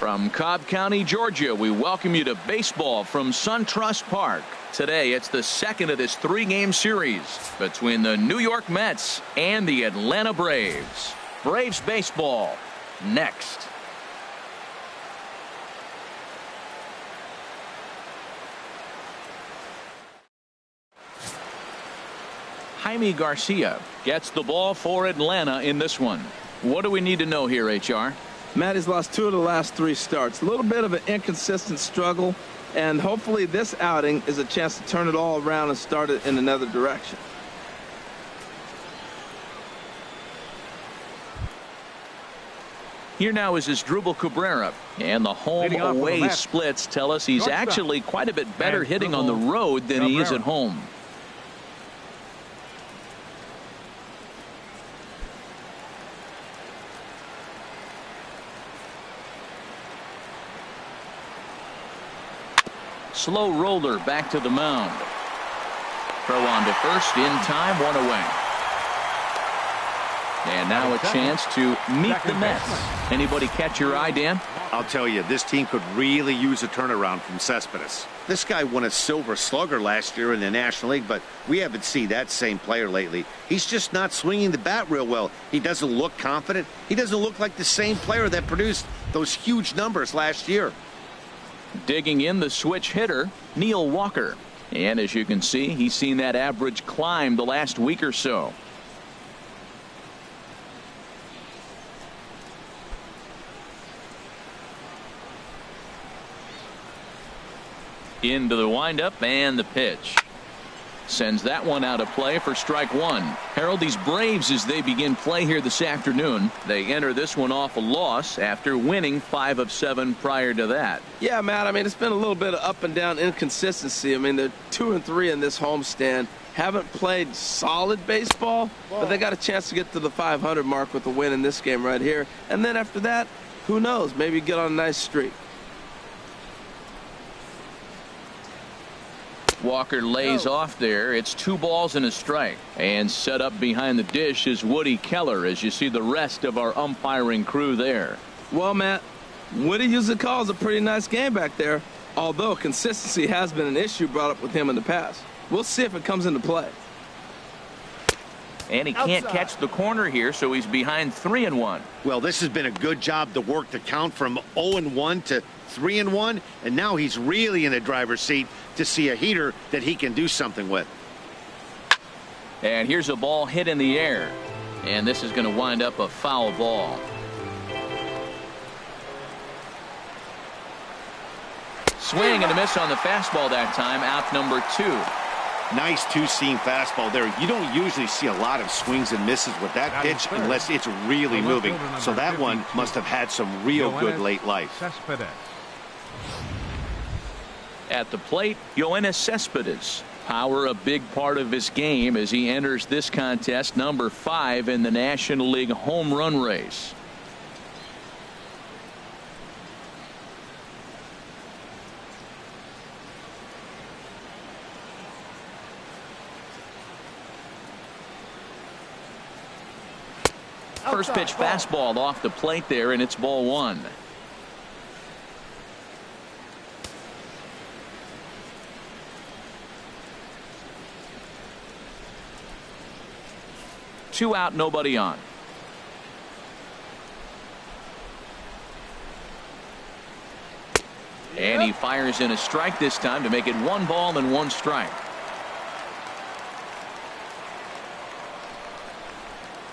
From Cobb County, Georgia, we welcome you to baseball from SunTrust Park. Today, it's the second of this three-game series between the New York Mets and the Atlanta Braves. Braves baseball next. Jaime Garcia gets the ball for Atlanta in this one. What do we need to know here, HR? Matt has lost 2 of the last 3 starts. A little bit of an inconsistent struggle, and hopefully this outing is a chance to turn it all around and start it in another direction. Here now is Asdrubal Cabrera, and the home-away splits tell us he's actually quite a bit better hitting on the road than he is at home. Slow roller back to the mound. Throw on to first in time, 1 away. And now a chance to meet the Mets. Anybody catch your eye, Dan? I'll tell you, this team could really use a turnaround from Cespedes. This guy won a Silver Slugger last year in the National League, but we haven't seen that same player lately. He's just not swinging the bat real well. He doesn't look confident. He doesn't look like the same player that produced those huge numbers last year. Digging in the switch hitter, Neil Walker. And as you can see, he's seen that average climb the last week or so. Into the windup and the pitch. Sends that one out of play for strike 1. Harold, these Braves, as they begin play here this afternoon, they enter this one off a loss after winning 5 of 7 prior to that. Yeah, Matt, I mean, it's been a little bit of up and down inconsistency. I mean, they're 2-3 in this homestand. Haven't played solid baseball, but they got a chance to get to the 500 mark with a win in this game right here. And then after that, who knows? Maybe get on a nice streak. Walker lays off there. It's 2 balls and a strike. And set up behind the dish is Woody Keller, as you see the rest of our umpiring crew there. Well, Matt, Woody usually calls a pretty nice game back there, although consistency has been an issue brought up with him in the past. We'll see if it comes into play. And he can't catch the corner here, so he's behind 3-1. Well, this has been a good job to work the count from 0-1 to 3-1, and now he's really in the driver's seat to see a heater that he can do something with. And here's a ball hit in the air, and this is going to wind up a foul ball. Swing and a miss on the fastball that time. Out number 2. Nice two-seam fastball there. You don't usually see a lot of swings and misses with that pitch unless it's really moving. So that one must have had some real good late life. At the plate, Yoenis Cespedes. Power a big part of his game as he enters this contest, number 5 in the National League home run race. First pitch fastball off the plate there, and it's ball 1. Two out, nobody on. And he fires in a strike this time to make it 1 ball and 1 strike.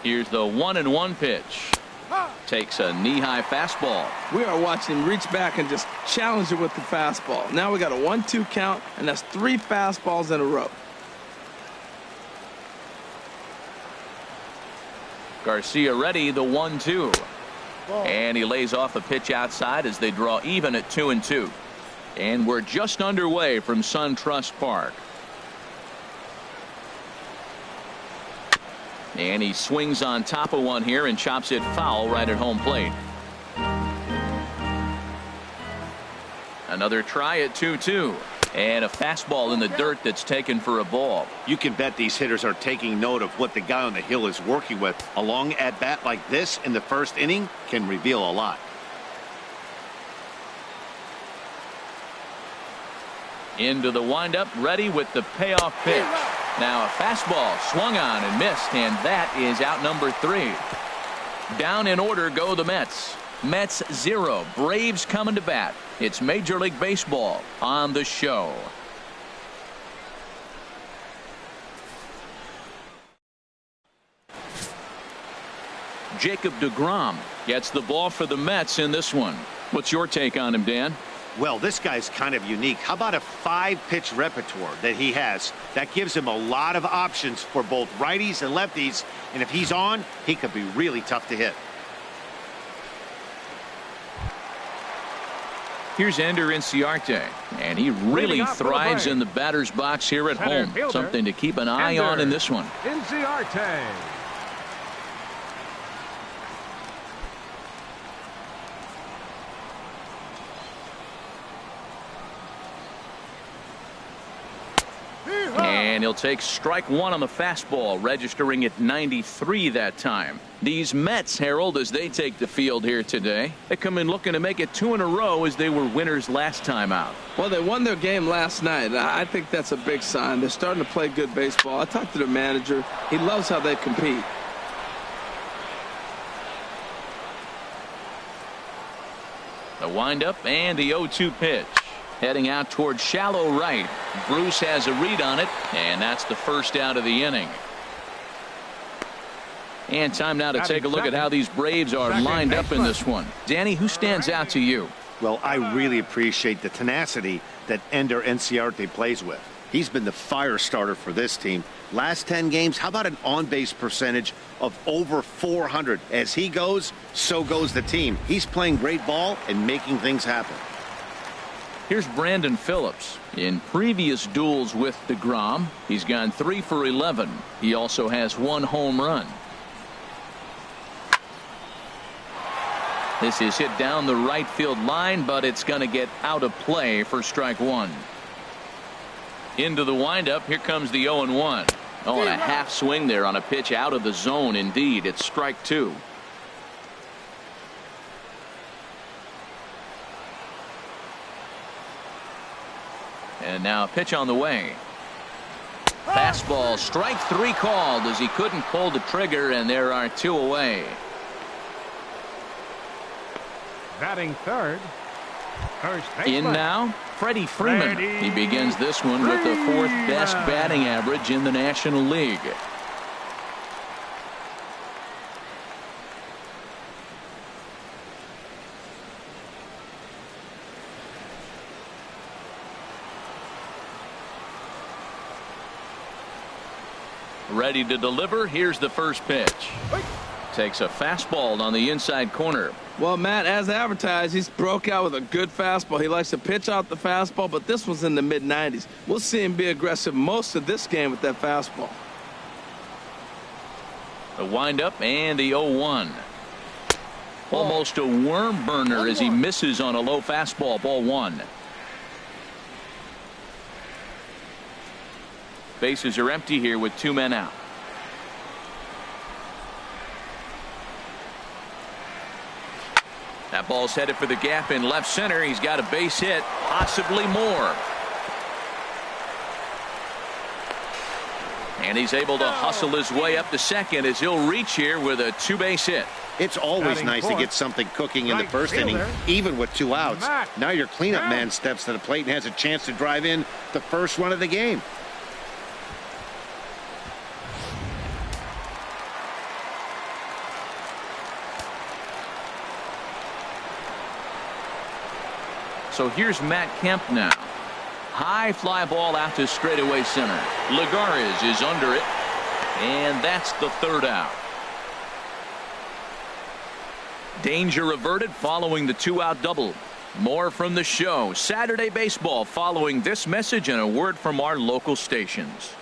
Here's the 1-1 pitch. Takes a knee-high fastball. We are watching him reach back and just challenge it with the fastball. Now we got a 1-2 count, and that's 3 fastballs in a row. Garcia ready, the 1-2. And he lays off a pitch outside as they draw even at 2-2. And we're just underway from SunTrust Park. And he swings on top of one here and chops it foul right at home plate. Another try at 2-2. And a fastball in the dirt that's taken for a ball. You can bet these hitters are taking note of what the guy on the hill is working with. A long at bat like this in the first inning can reveal a lot. Into the windup, ready with the payoff pitch. Now a fastball swung on and missed, and that is out number 3. Down in order go the Mets. Mets 0, Braves coming to bat. It's Major League Baseball on the show. Jacob deGrom gets the ball for the Mets in this one. What's your take on him, Dan? Well, this guy's kind of unique. How about a 5-pitch repertoire that he has? That gives him a lot of options for both righties and lefties. And if he's on, he could be really tough to hit. Here's Ender Inciarte, and he really thrives in the batter's box here at home. Something to keep an eye on in this one. Inciarte. And he'll take strike 1 on the fastball, registering at 93 that time. These Mets, Harold, as they take the field here today, they come in looking to make it 2 in a row as they were winners last time out. Well, they won their game last night. I think that's a big sign. They're starting to play good baseball. I talked to the manager. He loves how they compete. The windup and the 0-2 pitch. Heading out towards shallow right. Bruce has a read on it, and that's the first out of the inning. And time now to take a look at how these Braves are lined up in this one. Danny, who stands out to you? Well, I really appreciate the tenacity that Ender Inciarte plays with. He's been the fire starter for this team. Last 10 games, how about an on-base percentage of over 400? As he goes, so goes the team. He's playing great ball and making things happen. Here's Brandon Phillips. In previous duels with deGrom, he's gone 3 for 11. He also has 1 home run. This is hit down the right field line, but it's going to get out of play for strike 1. Into the windup. Here comes the 0-1. Oh, and a half swing there on a pitch out of the zone. Indeed, it's strike 2. And now a pitch on the way. Fastball, strike 3 called as he couldn't pull the trigger, and there are 2 away. Batting third. First baseman. In now, Freddie Freeman. He begins this one with the 4th best batting average in the National League. Ready to deliver. Here's the first pitch. Takes a fastball on the inside corner. Well, Matt, as advertised, he's broke out with a good fastball. He likes to pitch out the fastball, but this one's in the mid-90s. We'll see him be aggressive most of this game with that fastball. The windup and the 0-1. Almost a worm burner as he misses on a low fastball. Ball 1. Bases are empty here with 2 men out. That ball's headed for the gap in left center. He's got a base hit, possibly more. And he's able to hustle his way up to second as he'll reach here with a 2-base hit. It's always nice to get something cooking in the first inning, even with 2 outs. Now your cleanup man steps to the plate and has a chance to drive in the first run of the game. So here's Matt Kemp now. High fly ball out to straightaway center. Lagares is under it, and that's the 3rd out. Danger averted following the 2-out double. More from the show. Saturday Baseball following this message and a word from our local stations.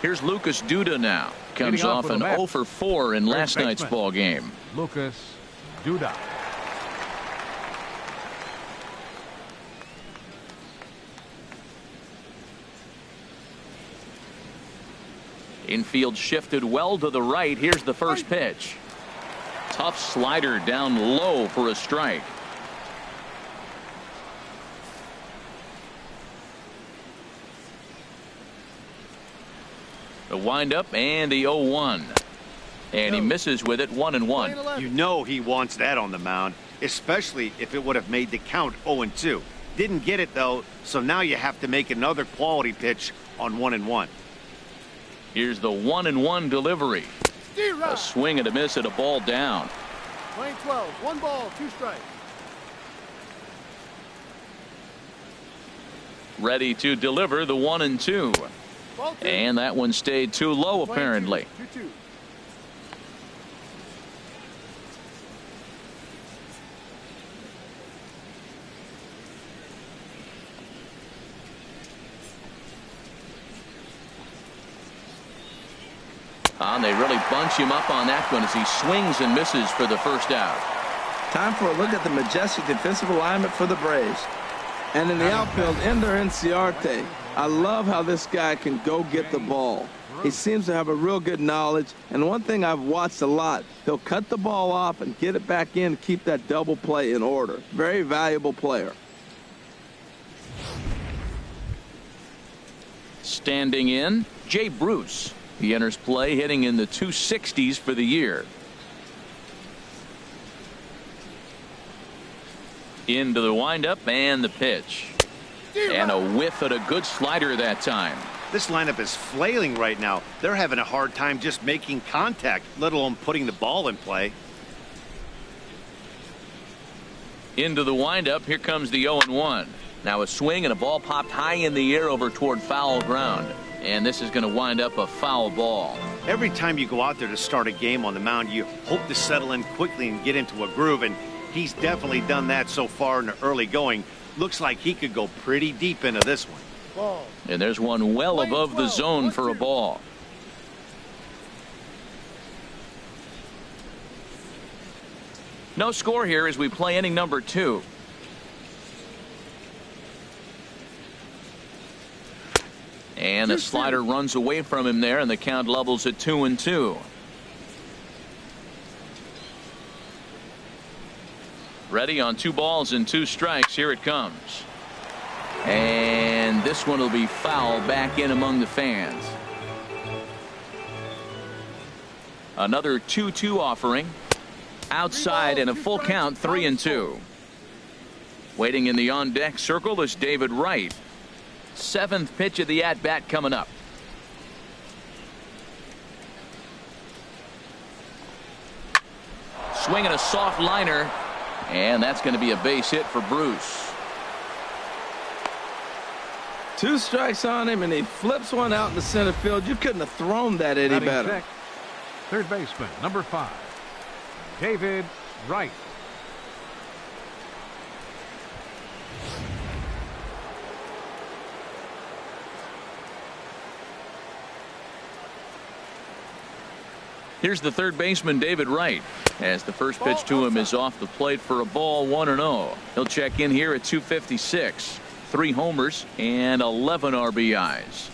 Here's Lucas Duda now. Comes off an 0 for 4 in last night's ball game. Lucas Duda. Infield shifted well to the right. Here's the first pitch. tough slider down low for a strike. The windup and the 0-1. And he misses with it, 1-1. You know he wants that on the mound, especially if it would have made the count 0-2. Didn't get it, though, so now you have to make another quality pitch on 1-1. Here's the 1-1 delivery. A swing and a miss at a ball down. Playing 12, 1 ball, 2 strikes. Ready to deliver the 1-2. And that one stayed too low, apparently. 2-2. And they really bunch him up on that one as he swings and misses for the first out. Time for a look at the majestic defensive alignment for the Braves. And in the outfield, Ender Inciarte. I love how this guy can go get the ball. He seems to have a real good knowledge. And one thing I've watched a lot, he'll cut the ball off and get it back in, keep that double play in order. Very valuable player. Standing in, Jay Bruce. He enters play hitting in the 260s for the year. Into the windup and the pitch. And a whiff at a good slider that time. This lineup is flailing right now. They're having a hard time just making contact, let alone putting the ball in play. Into the windup. Here comes the 0-1. Now a swing and a ball popped high in the air over toward foul ground. And this is going to wind up a foul ball. Every time you go out there to start a game on the mound, you hope to settle in quickly and get into a groove, and he's definitely done that so far in the early going. Looks like he could go pretty deep into this one. Ball. And there's one well above the zone for a ball. No score here as we play inning number 2. And the slider runs away from him there, and the count levels at 2-2. Ready on 2 balls and 2 strikes. Here it comes. And this one will be foul back in among the fans. Another 2-2 offering. Outside and a full count, 3-2. Waiting in the on-deck circle is David Wright. 7th pitch of the at-bat coming up. Swinging a soft liner, and that's going to be a base hit for Bruce. 2 strikes on him, and he flips one out in the center field. You couldn't have thrown that any better. Check. Third baseman, number 5, David Wright. Here's the third baseman, David Wright, as the first pitch to him is off the plate for a ball, 1-0. He'll check in here at 256. 3 homers and 11 RBIs.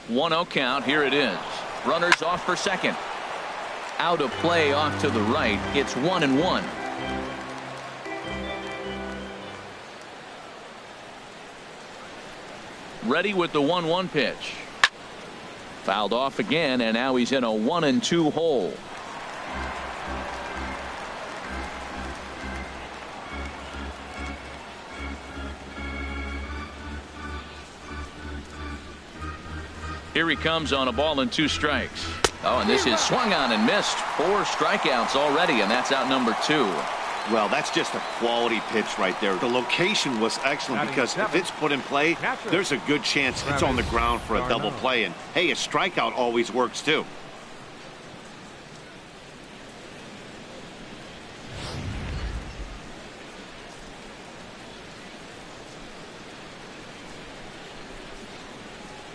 One-0 count. Here it is. Runners off for second. Out of play off to the right. It's 1-1. Ready with the 1-1 pitch. Fouled off again, and now he's in a 1-2 hole. Here he comes on a ball and 2 strikes. Oh, and this is swung on and missed. 4 strikeouts already, and that's out number 2. Well, that's just a quality pitch right there. The location was excellent because if it's put in play, there's a good chance it's on the ground for a double play. And, hey, a strikeout always works, too.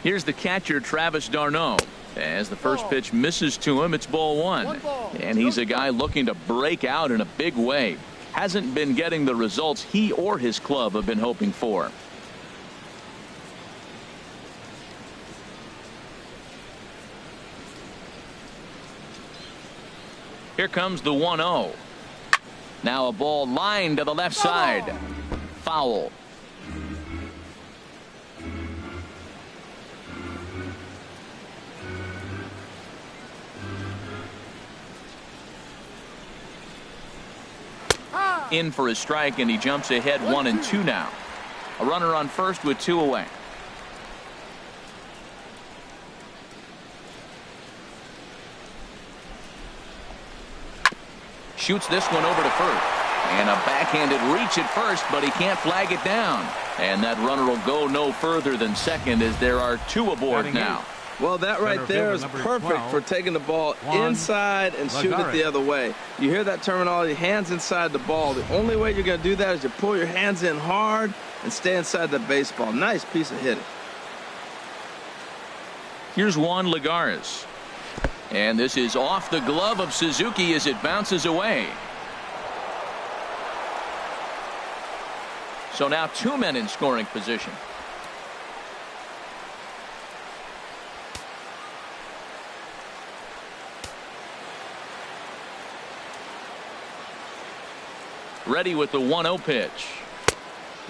Here's the catcher, Travis d'Arnaud. As the first pitch misses to him, it's ball 1. And he's a guy looking to break out in a big way. Hasn't been getting the results he or his club have been hoping for. Here comes the 1-0. Now a ball lined to the left side. Foul. In for a strike, and he jumps ahead 1-2 now. A runner on first with 2 away. Shoots this one over to first. And a backhanded reach at first, but he can't flag it down. And that runner will go no further than second as there are 2 aboard now. Well, that right there is perfect for taking the ball inside and shooting it the other way. You hear that terminology, hands inside the ball. The only way you're going to do that is you pull your hands in hard and stay inside the baseball. Nice piece of hitting. Here's Juan Lagares. And this is off the glove of Suzuki as it bounces away. So now 2 men in scoring position. Ready with the 1-0 pitch.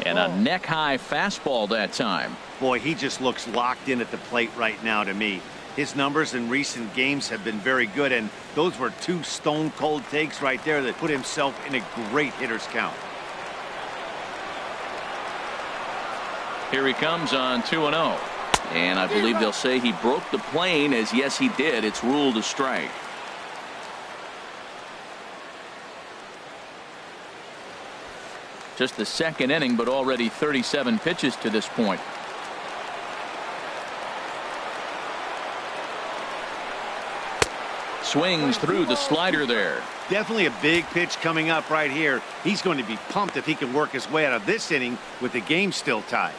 And a neck-high fastball that time. Boy, he just looks locked in at the plate right now to me. His numbers in recent games have been very good, and those were 2 stone-cold takes right there that put himself in a great hitter's count. Here he comes on 2-0. And I believe they'll say he broke the plane, as yes, he did. It's ruled a strike. Just the second inning, but already 37 pitches to this point. Swings through the slider there. Definitely a big pitch coming up right here. He's going to be pumped if he can work his way out of this inning with the game still tied.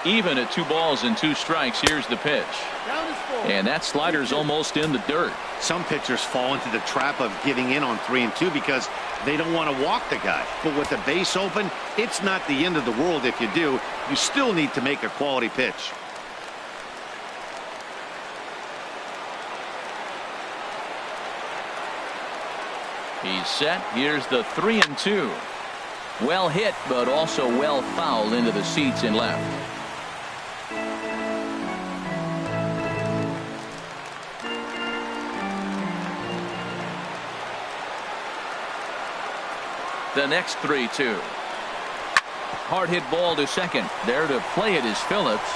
Even at 2 balls and 2 strikes. Here's the pitch. And that slider's almost in the dirt. Some pitchers fall into the trap of giving in on 3 and 2 because they don't want to walk the guy. But with the base open, it's not the end of the world if you do. You still need to make a quality pitch. He's set. Here's the 3-2. Well hit, but also well fouled into the seats and left. The next 3-2. Hard hit ball to second. There to play it is Phillips.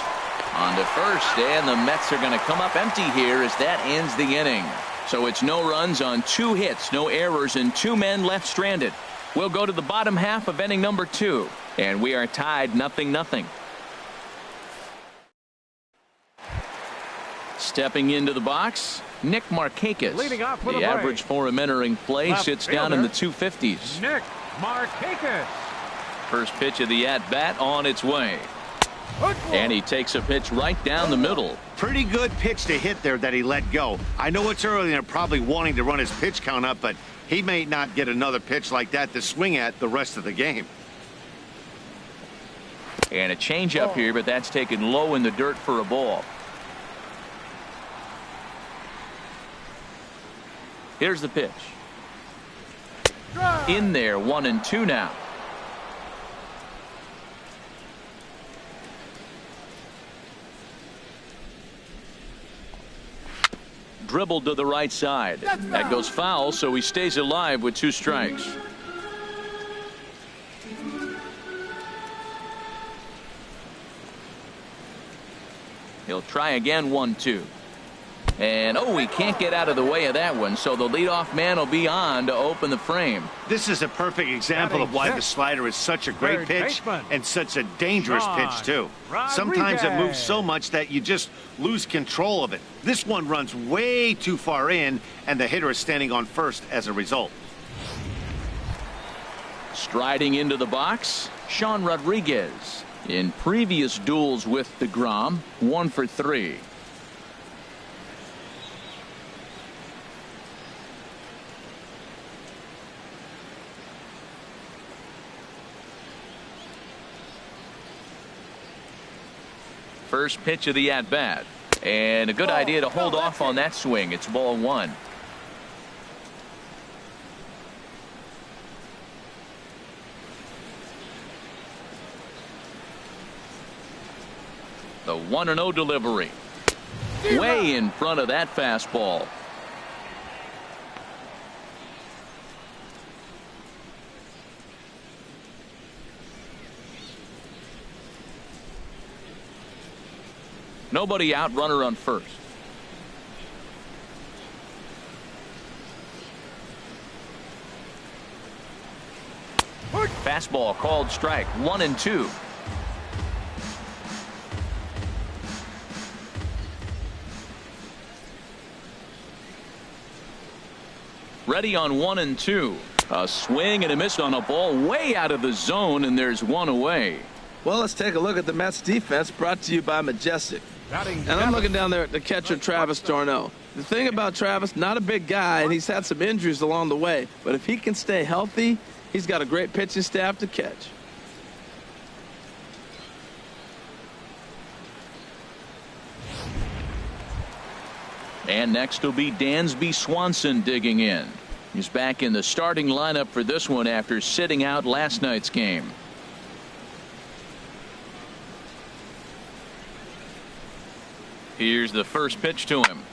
On to first, and the Mets are going to come up empty here as that ends the inning. So it's no runs on 2 hits, no errors, and 2 men left stranded. We'll go to the bottom half of inning number 2, and we are tied 0-0. Stepping into the box, Nick Markakis. Leading off for the average for him entering play left sits down in the fielder, 250s. Nick Markakis. First pitch of the at-bat on its way. And he takes a pitch right down the middle. Pretty good pitch to hit there that he let go. I know it's early and they're probably wanting to run his pitch count up, but he may not get another pitch like that to swing at the rest of the game. And a changeup here, but that's taken low in the dirt for a ball. Here's the pitch. In there, 1-2 now. Dribbled to the right side. That goes foul, so he stays alive with 2 strikes. He'll try again, 1-2. And he can't get out of the way of that one, so the leadoff man will be on to open the frame. This is a perfect example of why the slider is such a great pitch and such a dangerous pitch too. Sometimes it moves so much that you just lose control of it. This one runs way too far in, and the hitter is standing on first as a result. Striding into the box, Sean Rodriguez. In previous duels with DeGrom, 1 for 3. First pitch of the at-bat. And a good idea to hold off on that swing. It's ball one. The 1-0 delivery. Way in front of that fastball. Nobody out, runner on first. Fastball called strike. 1-2. Ready on 1-2. A swing and a miss on a ball way out of the zone, and there's one away. Well, let's take a look at the Mets defense, brought to you by Majestic. And I'm looking down there at the catcher, Travis d'Arnaud. The thing about Travis, not a big guy, and he's had some injuries along the way. But if he can stay healthy, he's got a great pitching staff to catch. And next will be Dansby Swanson digging in. He's back in the starting lineup for this one after sitting out last night's game. Here's the first pitch to him.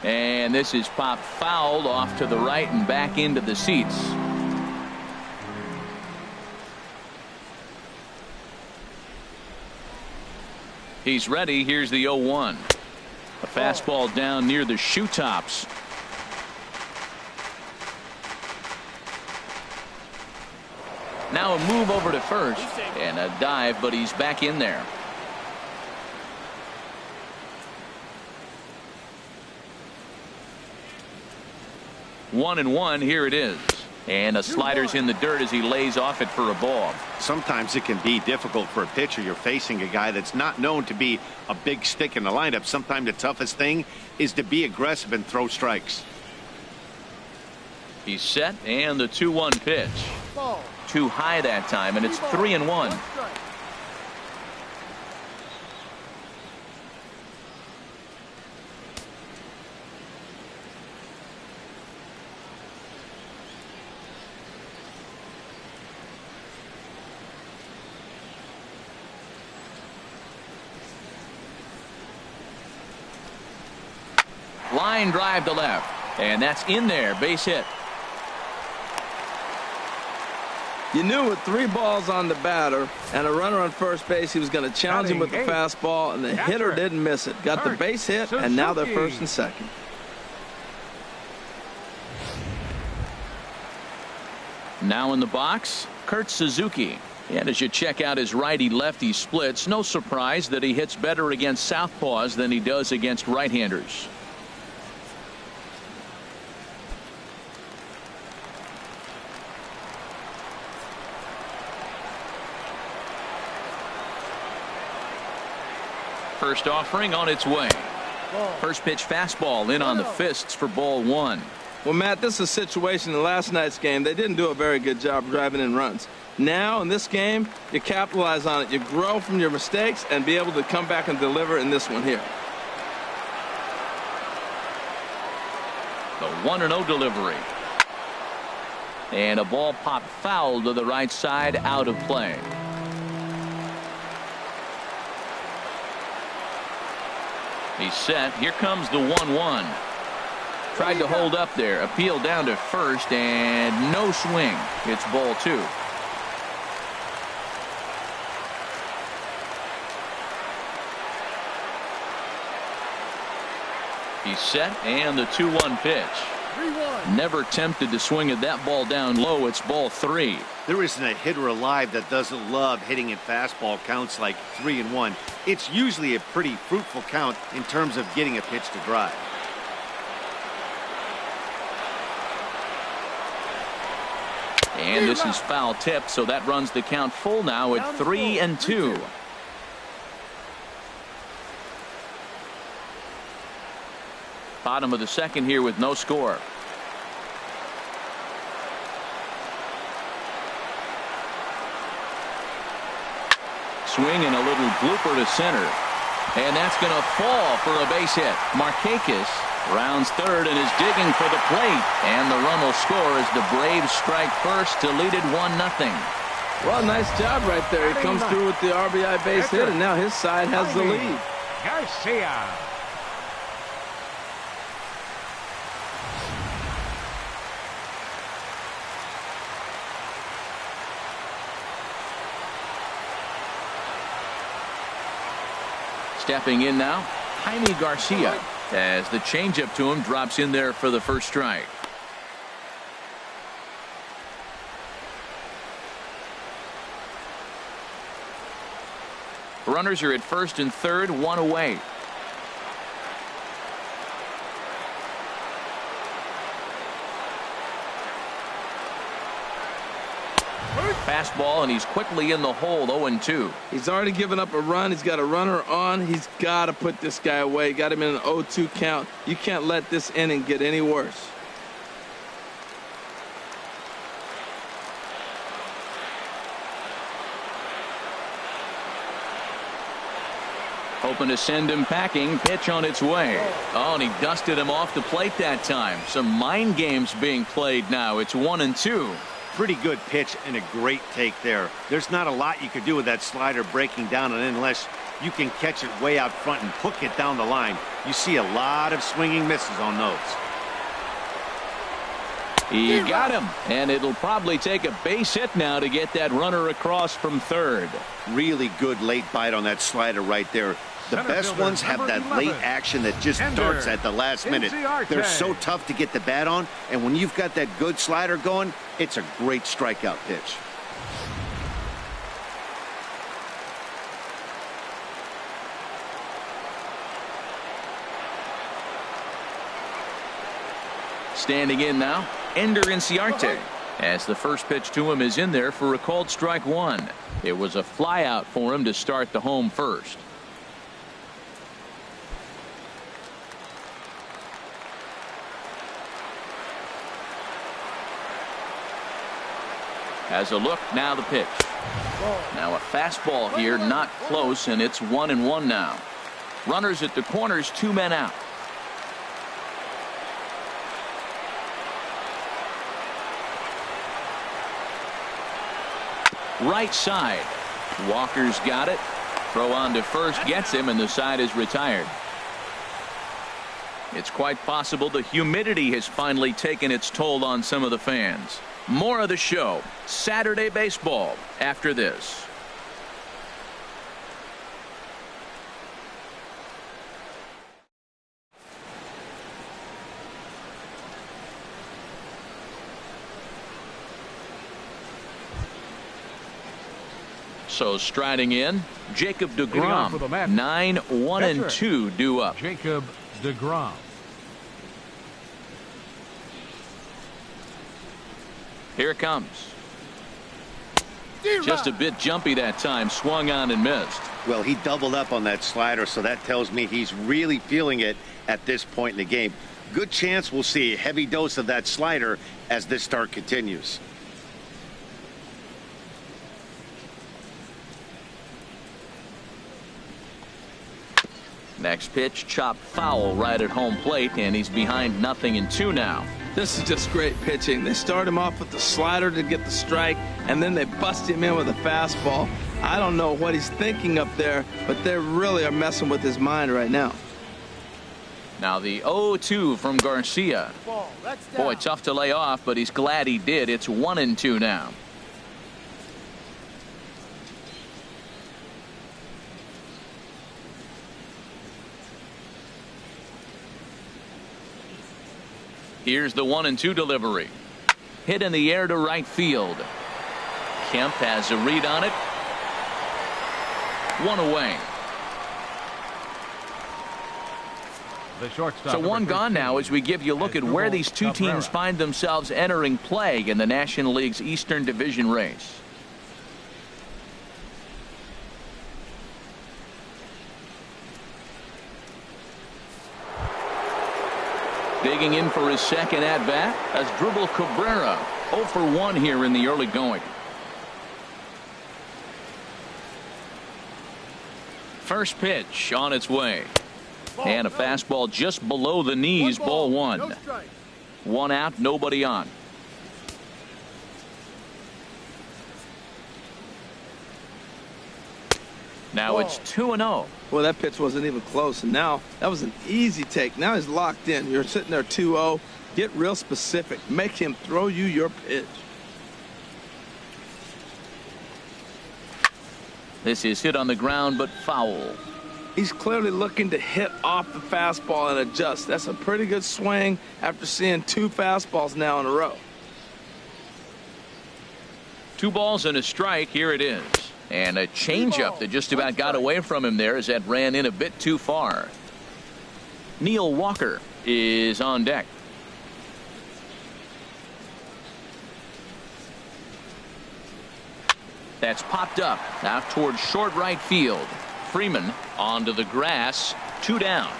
And this is popped fouled off to the right and back into the seats. He's ready. Here's the 0-1. A fastball down near the shoe tops. Now a move over to first and a dive, but he's back in there. One and one. Here it is. And a slider's in the dirt as he lays off it for a ball. Sometimes it can be difficult for a pitcher. You're facing a guy that's not known to be a big stick in the lineup. Sometimes the toughest thing is to be aggressive and throw strikes. He's set, and the 2-1 pitch. Ball. Too high that time, and it's 3-1. Line drive to left, and that's in there. Base hit. You knew with 3 balls on the batter and a runner on first base, he was going to challenge him with the fastball, and the hitter didn't miss it. Got the base hit, and now they're first and second. Now in the box, Kurt Suzuki. And as you check out his righty-lefty splits, no surprise that he hits better against southpaws than he does against right-handers. First offering on its way. First pitch fastball in on the fists for ball one. Well, Matt, this is a situation in last night's game. They didn't do a very good job driving in runs. Now in this game, you capitalize on it. You grow from your mistakes and be able to come back and deliver in this one here. The 1-0 delivery. And a ball popped foul to the right side, out of play. He's set. Here comes the 1-1. Tried to hold up there. Appeal down to first, and no swing. It's ball two. He's set, and the 2-1 pitch. 3-1. Never tempted to swing at that ball down low. It's ball three. There isn't a hitter alive that doesn't love hitting in fastball counts like 3-1. It's usually a pretty fruitful count in terms of getting a pitch to drive. And this is foul tip, so that runs the count full now at 3-2. Bottom of the second here with no score. Swing and a little blooper to center. And that's going to fall for a base hit. Markakis rounds third and is digging for the plate. And the run will score as the Braves strike first to lead it 1-0. Well, nice job right there. He comes through with the RBI base hit, and now his side has the lead. Garcia. Stepping in now, Jaime Garcia, as the changeup to him drops in there for the first strike. Runners are at first and third, one away. Fastball, and he's quickly in the hole, 0-2. He's already given up a run. He's got a runner on. He's got to put this guy away. Got him in an 0-2 count. You can't let this inning get any worse. Hoping to send him packing. Pitch on its way. Oh, and he dusted him off the plate that time. Some mind games being played now. It's 1-2. Pretty good pitch and a great take there. There's not a lot you could do with that slider breaking down and in unless you can catch it way out front and hook it down the line. You see a lot of swinging misses on those. He got him, and it'll probably take a base hit now to get that runner across from third. Really good late bite on that slider right there. The best ones have that late action that just darts at the last minute. They're so tough to get the bat on, and when you've got that good slider going, it's a great strikeout pitch. Standing in now, Ender Inciarte, as the first pitch to him is in there for a called strike one. It was a fly out for him to start the home first. Has a look, now the pitch. Now a fastball here, not close, and it's 1-1 now. Runners at the corners, 2 men out. Right side. Walker's got it. Throw on to first, gets him, and the side is retired. It's quite possible the humidity has finally taken its toll on some of the fans. More of the show, Saturday Baseball, after this. So striding in, Jacob deGrom, 9-1-2 due up. Jacob deGrom. Here it comes. Just a bit jumpy that time, swung on and missed. Well, he doubled up on that slider, so that tells me he's really feeling it at this point in the game. Good chance we'll see a heavy dose of that slider as this start continues. Next pitch, chopped foul right at home plate, and he's behind 0-2 now. This is just great pitching. They start him off with the slider to get the strike, and then they bust him in with a fastball. I don't know what he's thinking up there, but they really are messing with his mind right now. Now the 0-2 from Garcia. Boy, tough to lay off, but he's glad he did. It's 1-2 now. Here's the 1-2 delivery. Hit in the air to right field. Kemp has a read on it. One away. The shortstop, so one gone now as we give you a look at where these two teams find themselves entering play in the National League's Eastern Division race. Digging in for his second at-bat as Dribble Cabrera, 0 for 1 here in the early going. First pitch on its way. And a fastball just below the knees. Ball one. No strike. One out, nobody on. Now it's 2-0. Well, that pitch wasn't even close, and now that was an easy take. Now he's locked in. You're sitting there 2-0. Get real specific. Make him throw you your pitch. This is hit on the ground, but foul. He's clearly looking to hit off the fastball and adjust. That's a pretty good swing after seeing 2 fastballs now in a row. 2 balls and a strike. Here it is. And a changeup that just about got away from him there as that ran in a bit too far. Neil Walker is on deck. That's popped up out towards short right field. Freeman onto the grass. 2 down.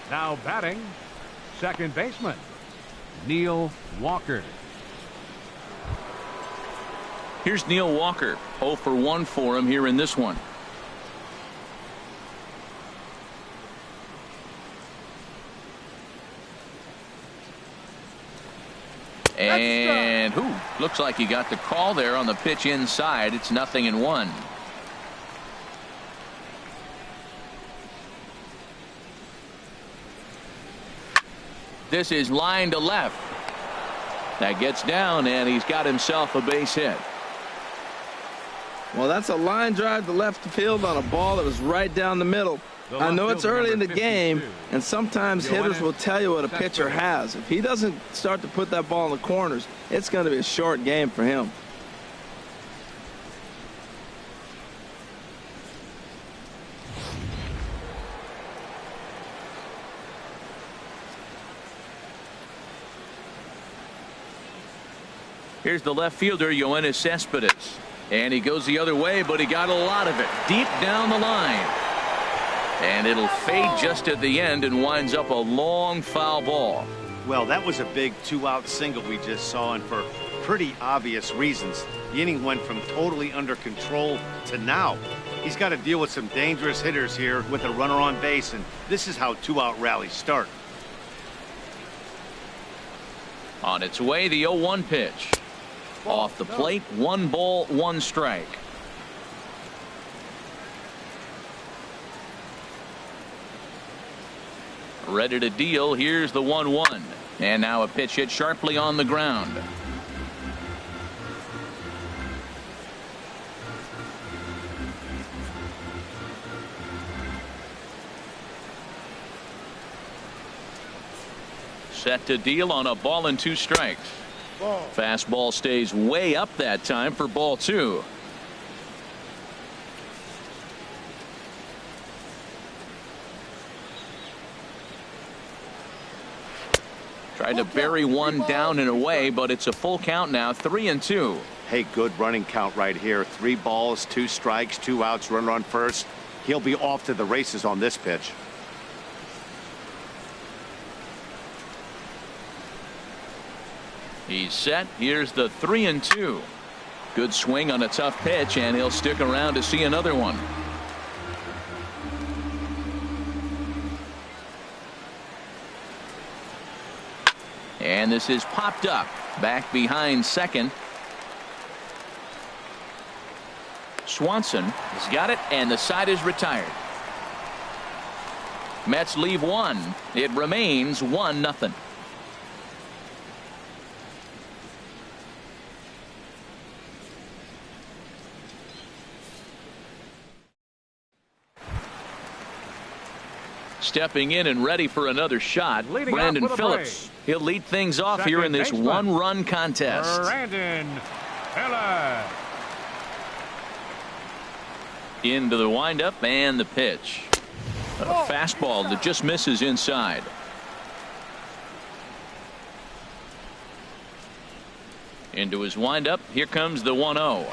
Now batting, second baseman, Neil Walker. Here's Neil Walker. 0 for 1 for him here in this one. And looks like he got the call there on the pitch inside. It's 0-1. This is line to left. That gets down, and he's got himself a base hit. Well, that's a line drive to left field on a ball that was right down the middle. I know it's early in the game, and sometimes hitters will tell you what a pitcher has. If he doesn't start to put that ball in the corners, it's going to be a short game for him. Here's the left fielder, Yoenis Cespedes. And he goes the other way, but he got a lot of it deep down the line. And it'll fade just at the end and winds up a long foul ball. Well, that was a big 2-out single we just saw, and for pretty obvious reasons. The inning went from totally under control to now. He's got to deal with some dangerous hitters here with a runner on base, and this is how 2-out rallies start. On its way, the 0-1 pitch. Off the plate, 1 ball, 1 strike. Ready to deal. Here's the 1-1. And now a pitch hit sharply on the ground. Set to deal on a ball and 2 strikes. Fastball stays way up that time for ball 2. Tried to bury one down and away, but it's a full count now. 3-2. Hey, good running count right here. 3 balls, 2 strikes, 2 outs, runner on first. He'll be off to the races on this pitch. He's set. Here's the 3-2. Good swing on a tough pitch, and he'll stick around to see another one. And this is popped up back behind second. Swanson has got it, and the side is retired. Mets leave 1. It remains 1-0. Stepping in and ready for another shot, Brandon Phillips. He'll lead things off here in this 1-run contest. Brandon Phillips. Into the windup and the pitch. A fastball that just misses inside. Into his windup. Here comes the 1-0.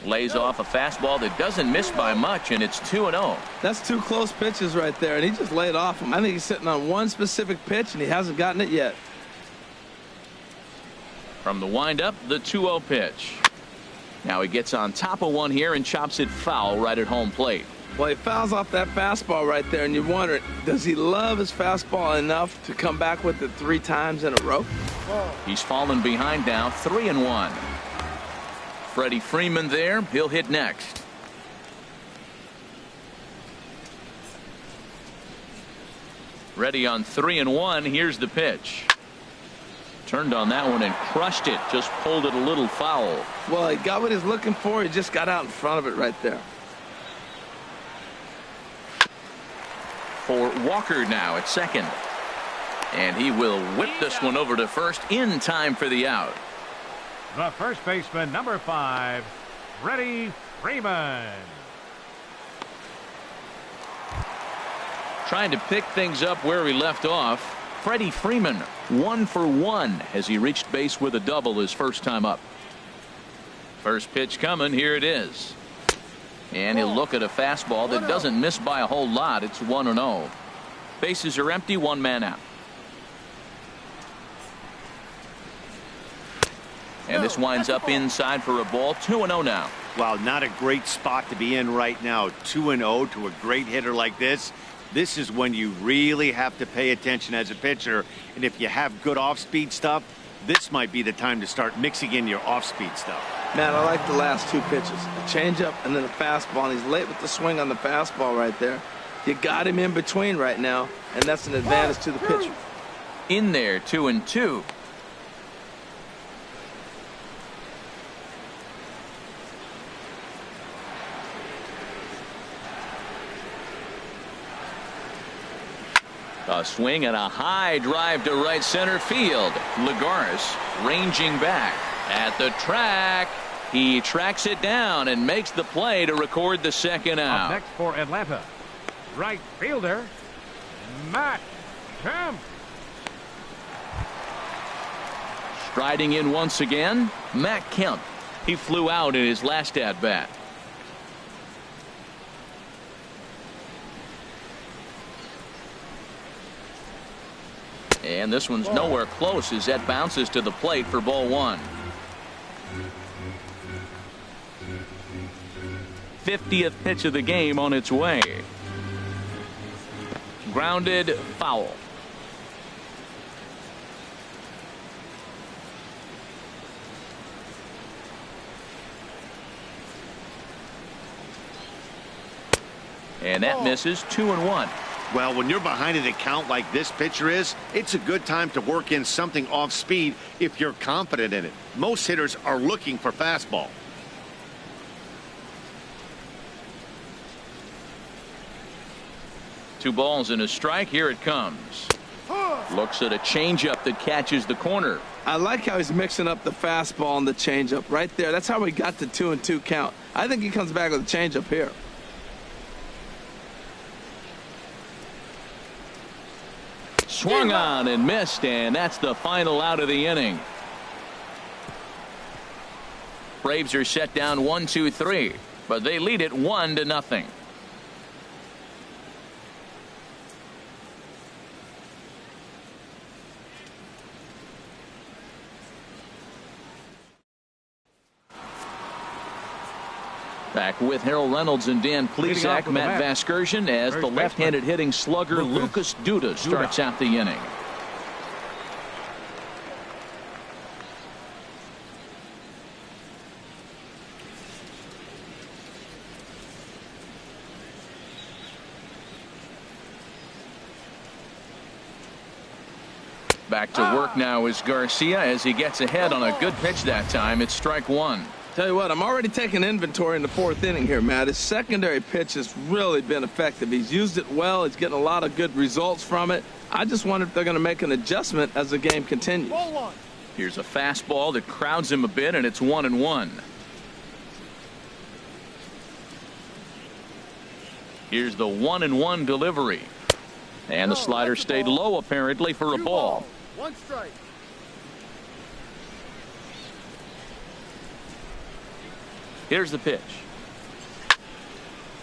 Lays off a fastball that doesn't miss by much, and it's 2-0. That's 2 close pitches right there, and he just laid off him. I think he's sitting on one specific pitch, and he hasn't gotten it yet. From the windup, the 2-0 pitch. Now he gets on top of one here and chops it foul right at home plate. Well, he fouls off that fastball right there, and you wonder, does he love his fastball enough to come back with it 3 times in a row? He's fallen behind now, 3-1. Freddie Freeman there. He'll hit next. Ready on 3-1. Here's the pitch. Turned on that one and crushed it. Just pulled it a little foul. Well, he got what he's looking for. He just got out in front of it right there. For Walker now at second. And he will whip this one over to first in time for the out. The first baseman, number 5, Freddie Freeman. Trying to pick things up where he left off. Freddie Freeman 1 for 1 as he reached base with a double his first time up. First pitch coming. Here it is. And he'll look at a fastball that doesn't miss by a whole lot. It's 1-0. Bases are empty. 1 man out. And this winds up inside for a ball. 2-0 now. Well, not a great spot to be in right now. 2-0 to a great hitter like this. This is when you really have to pay attention as a pitcher. And if you have good off-speed stuff, this might be the time to start mixing in your off-speed stuff. Man, I like the last 2 pitches. A changeup and then a fastball. And he's late with the swing on the fastball right there. You got him in between right now, and that's an advantage to the pitcher. In there, 2-2. A swing and a high drive to right center field. Lagares ranging back at the track. He tracks it down and makes the play to record the second out. Up next for Atlanta, right fielder, Matt Kemp. Striding in once again, Matt Kemp. He flew out in his last at bat. And this one's nowhere close as that bounces to the plate for ball 1. 50th pitch of the game on its way. Grounded, foul. And that misses. 2-1. Well, when you're behind an account like this pitcher is, it's a good time to work in something off speed if you're confident in it. Most hitters are looking for fastball. Two balls and a strike. Here it comes. Looks at a changeup that catches the corner. I like how he's mixing up the fastball and the changeup right there. That's how we got the 2-2 count. I think he comes back with a changeup here. Swung on and missed, and that's the final out of the inning. Braves are set down 1-2-3, but they lead it 1-0. Back with Harold Reynolds and Dan Plesac, Matt Vasgersian as the left-handed hitting slugger Lucas Duda starts out the inning. Back to work now is Garcia as he gets ahead on a good pitch that time. It's strike 1. Tell you what, I'm already taking inventory in the 4th inning here, Matt. His secondary pitch has really been effective. He's used it well. He's getting a lot of good results from it. I just wonder if they're going to make an adjustment as the game continues. Here's a fastball that crowds him a bit, and it's 1-1. Here's the 1-1 delivery. And the slider stayed low apparently for a ball. 1 strike. Here's the pitch.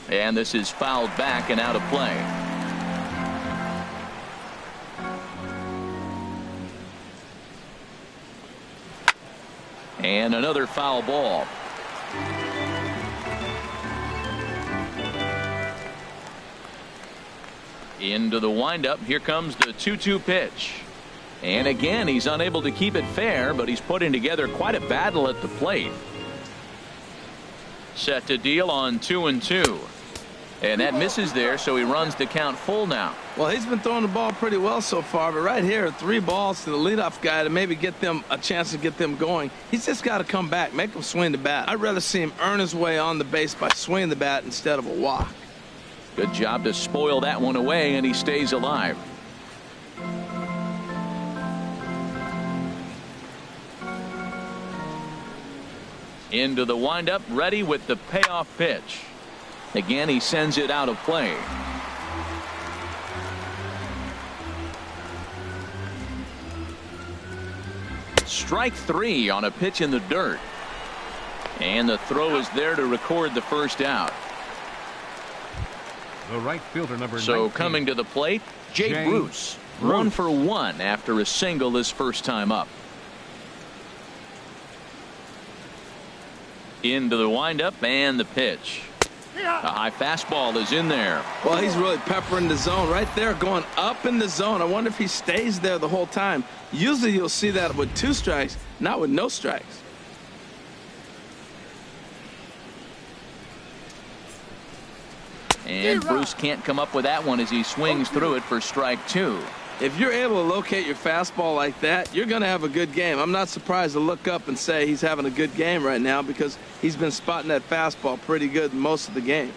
And this is fouled back and out of play. And another foul ball. Into the windup. Here comes the 2-2 pitch. And again, he's unable to keep it fair, but he's putting together quite a battle at the plate. Set to deal on 2-2. And that misses there, so he runs the count full now. Well, he's been throwing the ball pretty well so far, but right here, 3 balls to the leadoff guy to maybe get them a chance to get them going. He's just got to come back, make them swing the bat. I'd rather see him earn his way on the base by swinging the bat instead of a walk. Good job to spoil that one away, and he stays alive. Into the windup, ready with the payoff pitch. Again, he sends it out of play. Strike 3 on a pitch in the dirt. And the throw is there to record the first out. The right fielder, number 19. So coming to the plate, Jay Bruce. 1 for 1 after a single his first time up. Into the windup and the pitch. A high fastball is in there. Well, he's really peppering the zone right there, going up in the zone. I wonder if he stays there the whole time. Usually you'll see that with 2 strikes, not with no strikes. And Bruce can't come up with that one as he swings through it for strike 2. If you're able to locate your fastball like that, you're going to have a good game. I'm not surprised to look up and say he's having a good game right now because he's been spotting that fastball pretty good most of the game.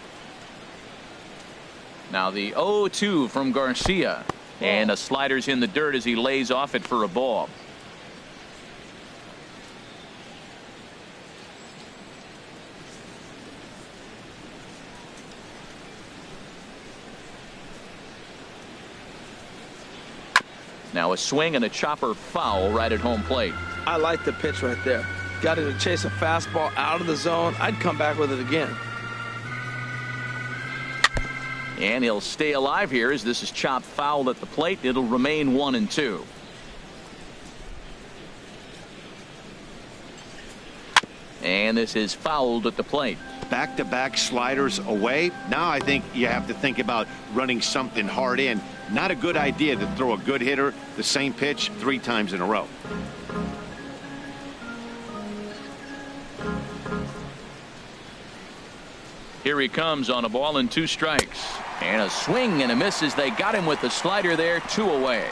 Now the 0-2 from Garcia. And a slider's in the dirt as he lays off it for a ball. Now a swing and a chopper foul right at home plate. I like the pitch right there. Got to chase a fastball out of the zone. I'd come back with it again. And he'll stay alive here as this is chopped foul at the plate. It'll remain 1-2. And this is fouled at the plate. Back-to-back sliders away. Now I think you have to think about running something hard in. Not a good idea to throw a good hitter the same pitch 3 times in a row. Here he comes on a ball and 2 strikes. And a swing and a miss as they got him with the slider there, 2 away.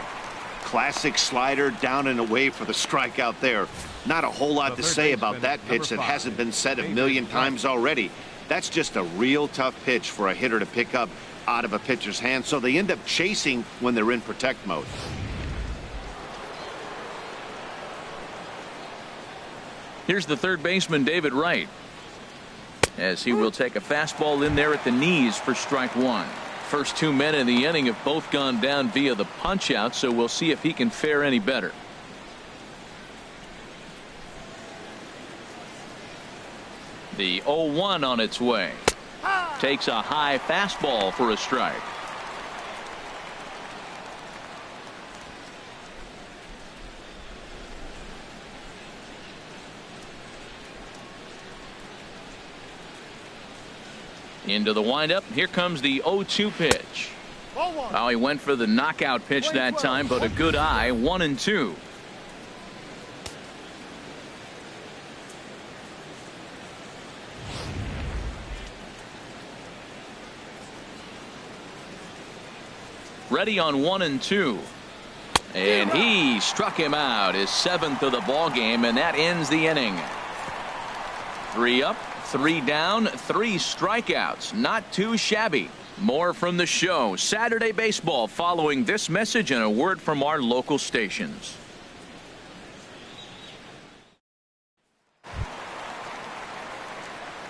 Classic slider down and away for the strikeout there. Not a whole lot to say about that pitch that hasn't been said a million times already. That's just a real tough pitch for a hitter to pick up out of a pitcher's hand, so they end up chasing when they're in protect mode. Here's the third baseman, David Wright, as he will take a fastball in there at the knees for strike 1. First 2 men in the inning have both gone down via the punch out, so we'll see if he can fare any better. The 0-1 on its way. Takes a high fastball for a strike. Into the windup. Here comes the 0-2 pitch. Oh, he went for the knockout pitch that time, but a good eye. 1-2. Ready on 1-2. And he struck him out, his 7th of the ball game, and that ends the inning. 3 up, 3 down, 3 strikeouts. Not too shabby. More from the show. Saturday Baseball following this message and a word from our local stations.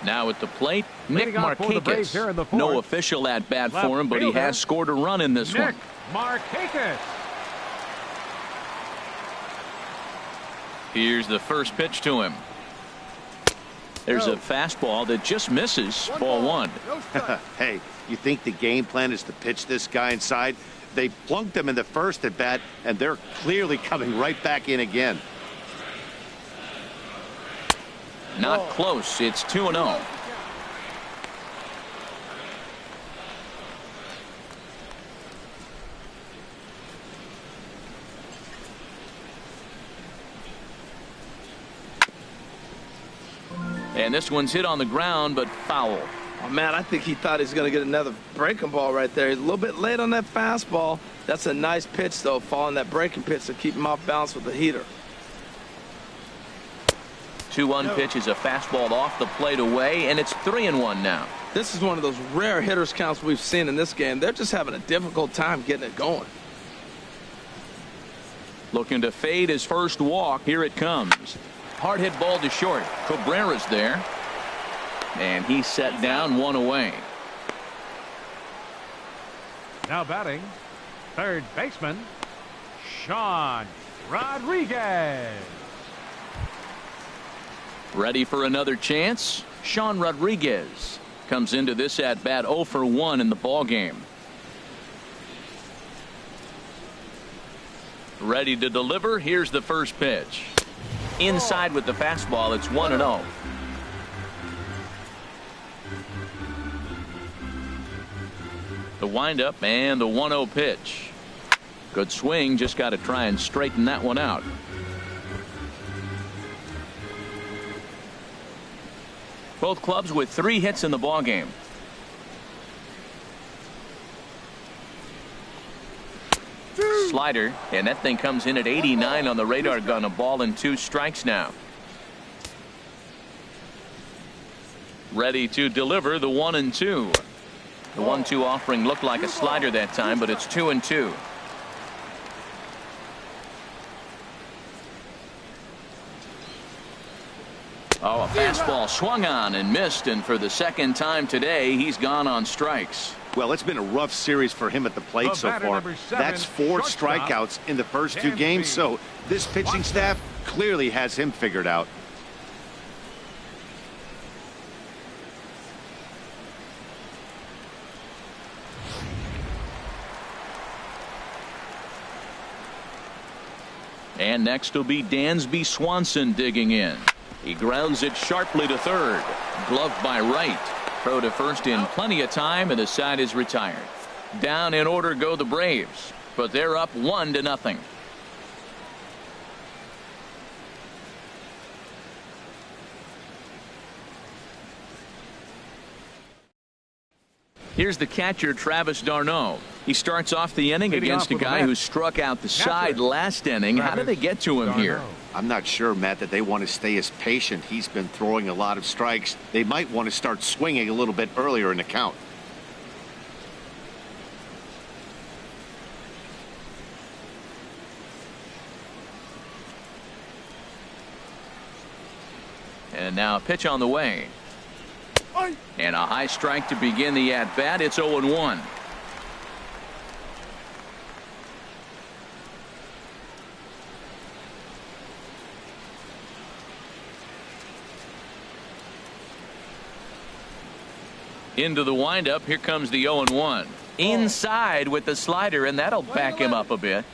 Now at the plate, Nick Markakis. No official at bat for him, but he has scored a run in this one. Markakis. Here's the first pitch to him. There's a fastball that just misses. Ball 1. Hey, you think the game plan is to pitch this guy inside? They plunked him in the first at bat, and they're clearly coming right back in again. Not close. It's 2-0. And this one's hit on the ground, but foul. Oh, man, I think he thought he was going to get another breaking ball right there. He's a little bit late on that fastball. That's a nice pitch, though, following that breaking pitch to keep him off balance with the heater. 2-1 pitch is a fastball off the plate away, and it's 3-1 now. This is one of those rare hitters counts we've seen in this game. They're just having a difficult time getting it going. Looking to fade his first walk. Here it comes. Hard hit ball to short. Cabrera's there. And he's set down, one away. Now batting, third baseman, Sean Rodriguez. Ready for another chance? Sean Rodriguez comes into this at bat 0 for 1 in the ball game. Ready to deliver. Here's the first pitch. Inside with the fastball. It's 1-0. The windup and the 1-0 pitch. Good swing. Just got to try and straighten that one out. Both clubs with 3 hits in the ball game. Slider, and that thing comes in at 89 on the radar gun. A ball and 2 strikes now. Ready to deliver the 1-2. The 1-2 offering looked like a slider that time, but it's 2-2. Oh, a fastball swung on and missed, and for the second time today, he's gone on strikes. Well, it's been a rough series for him at the plate so far. That's 4 strikeouts in the first 2 games, so this pitching staff clearly has him figured out. And next will be Dansby Swanson digging in. He grounds it sharply to third. Gloved by Wright. Throw to first in plenty of time, and the side is retired. Down in order go the Braves, but they're up 1-0. Here's the catcher, Travis d'Arnaud. He starts off the inning against a guy who struck out the side last inning. How did they get to him here? I'm not sure, Matt, that they want to stay as patient. He's been throwing a lot of strikes. They might want to start swinging a little bit earlier in the count. And now a pitch on the way. And a high strike to begin the at-bat. It's 0-1. Into the windup. Here comes the 0-1. Inside with the slider, and that'll back him up a bit.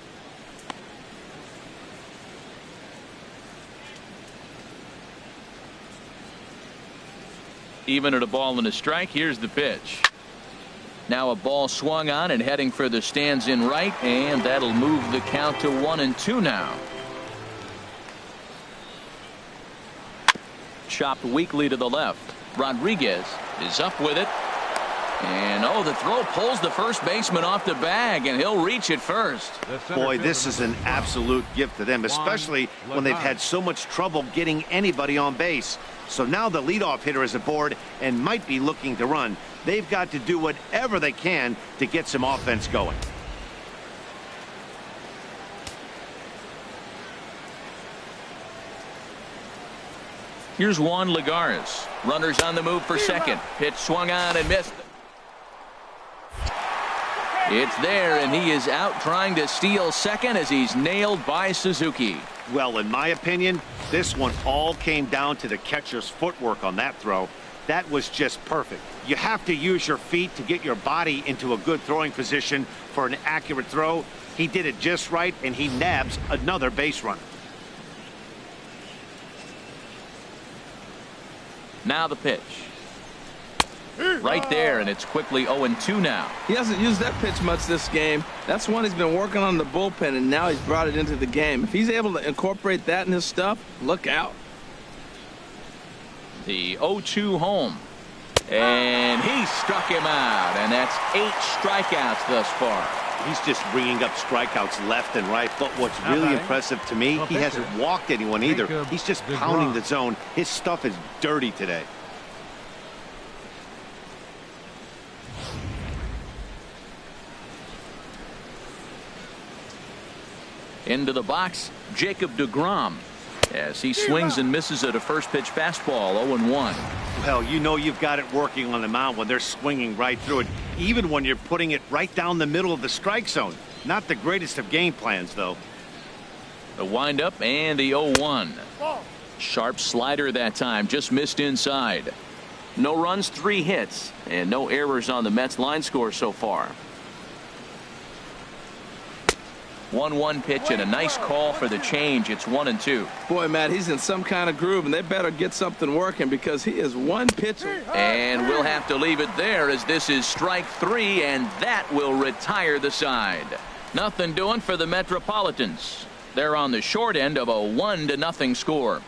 Even at a ball and a strike. Here's the pitch. Now a ball swung on and heading for the stands in right, and that'll move the count to 1-2 now. Chopped weakly to the left. Rodriguez is up with it. And oh, the throw pulls the first baseman off the bag, and he'll reach it first. Boy, this is an absolute gift to them, especially when they've had so much trouble getting anybody on base. So now the leadoff hitter is aboard and might be looking to run. They've got to do whatever they can to get some offense going. Here's Juan Lagares. Runners on the move for second. Pitch swung on and missed. It's there, and he is out trying to steal second as he's nailed by Suzuki. Well, in my opinion, this one all came down to the catcher's footwork on that throw. That was just perfect. You have to use your feet to get your body into a good throwing position for an accurate throw. He did it just right, and he nabs another base runner. Now the pitch. Right there, and it's quickly 0-2 now. He hasn't used that pitch much this game. That's one he's been working on the bullpen, and now he's brought it into the game. If he's able to incorporate that in his stuff, look out. The 0-2 home. And he struck him out, and that's 8 strikeouts thus far. He's just bringing up strikeouts left and right, but what's really impressive to me, he hasn't walked anyone either. He's just pounding the zone. His stuff is dirty today. Into the box, Jacob deGrom, as he swings and misses at a first pitch fastball. 0-1. Well, you know you've got it working on the mound when they're swinging right through it, even when you're putting it right down the middle of the strike zone. Not the greatest of game plans, though. The windup and the 0-1. Sharp slider that time, just missed inside. No runs, 3 hits, and no errors on the Mets line score so far. 1-1 pitch and a nice call for the change. It's 1-2. Boy, Matt, he's in some kind of groove, and they better get something working because he is one pitcher. And we'll have to leave it there as this is strike 3, and that will retire the side. Nothing doing for the Metropolitans. They're on the short end of a 1-0 score.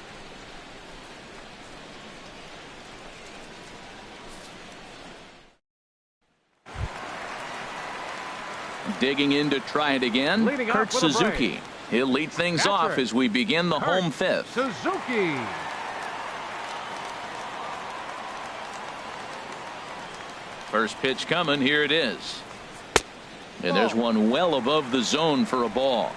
Digging in to try it again, Kurt Suzuki. He'll lead things off as we begin the home fifth. Suzuki. First pitch coming. Here it is. And there's one well above the zone for a ball.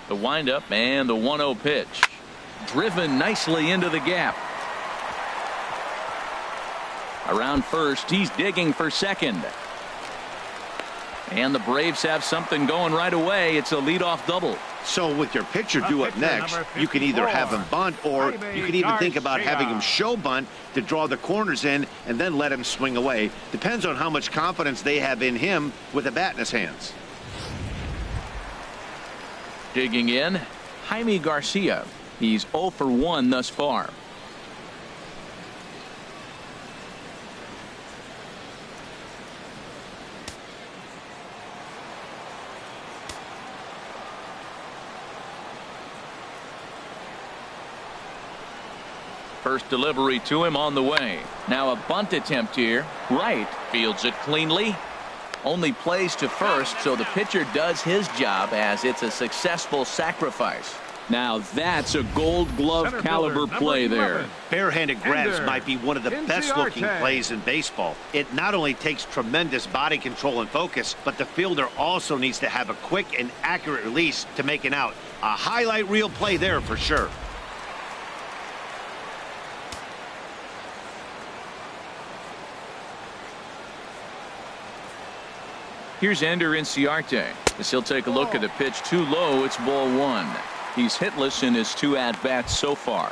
The windup and the 1-0 pitch. Driven nicely into the gap. Around first, he's digging for second. And the Braves have something going right away. It's a leadoff double. So with your pitcher due up next, you can either have him bunt, or you can even think about having him show bunt to draw the corners in and then let him swing away. Depends on how much confidence they have in him with a bat in his hands. Digging in, Jaime Garcia. He's 0 for 1 thus far. First delivery to him on the way. Now a bunt attempt here. Right fields it cleanly. Only plays to first, so the pitcher does his job as it's a successful sacrifice. Now that's a Gold Glove caliber play there. Barehanded grabs might be one of the best looking plays in baseball. It not only takes tremendous body control and focus, but the fielder also needs to have a quick and accurate release to make an out. A highlight reel play there for sure. Here's Ender Inciarte as he'll take a look at a pitch too low. It's ball 1. He's hitless in his 2 at-bats so far.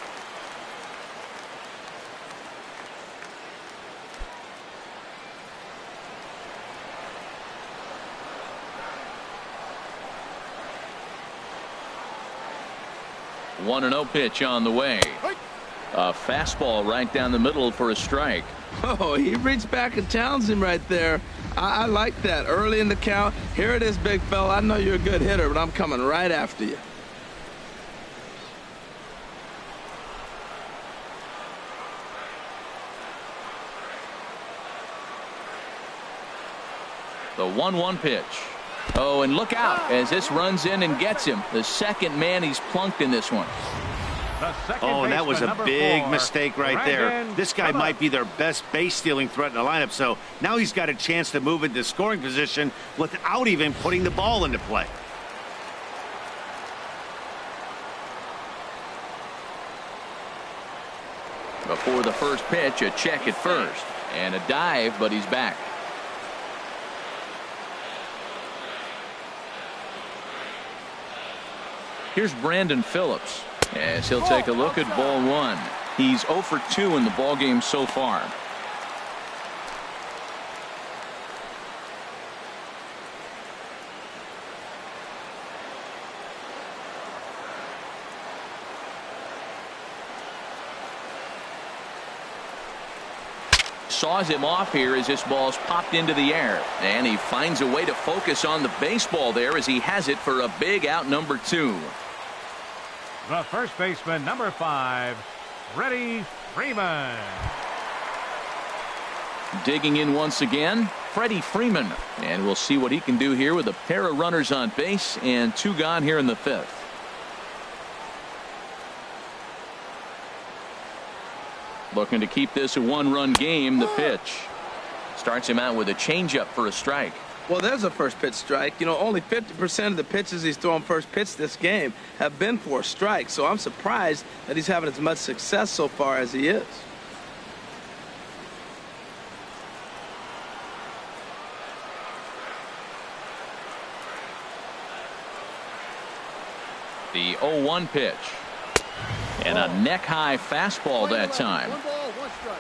A 1-0 pitch on the way. A fastball right down the middle for a strike. Oh, he reached back and challenged him right there. I like that. Early in the count. Here it is, big fella. I know you're a good hitter, but I'm coming right after you. The 1-1 pitch. Oh, and look out as this runs in and gets him. The second man he's plunked in this one. Oh, and that was a big mistake right there. This guy might be their best base-stealing threat in the lineup, so now he's got a chance to move into scoring position without even putting the ball into play. Before the first pitch, a check at first. And a dive, but he's back. Here's Brandon Phillips as he'll take a look at ball 1. He's 0 for 2 in the ballgame so far. saws him off here as this ball's popped into the air. And he finds a way to focus on the baseball there as he has it for a big out number 2. The first baseman, number 5, Freddie Freeman. Digging in once again, Freddie Freeman. And we'll see what he can do here with a pair of runners on base and 2 gone here in the 5th. Looking to keep this a 1-run game. The pitch starts him out with a changeup for a strike. Well, there's a first pitch strike. You know, only 50% of the pitches he's throwing first pitch this game have been for a strike. So I'm surprised that he's having as much success so far as he is. The 0-1 pitch. And a neck-high fastball that time. 1 ball, 1 strike.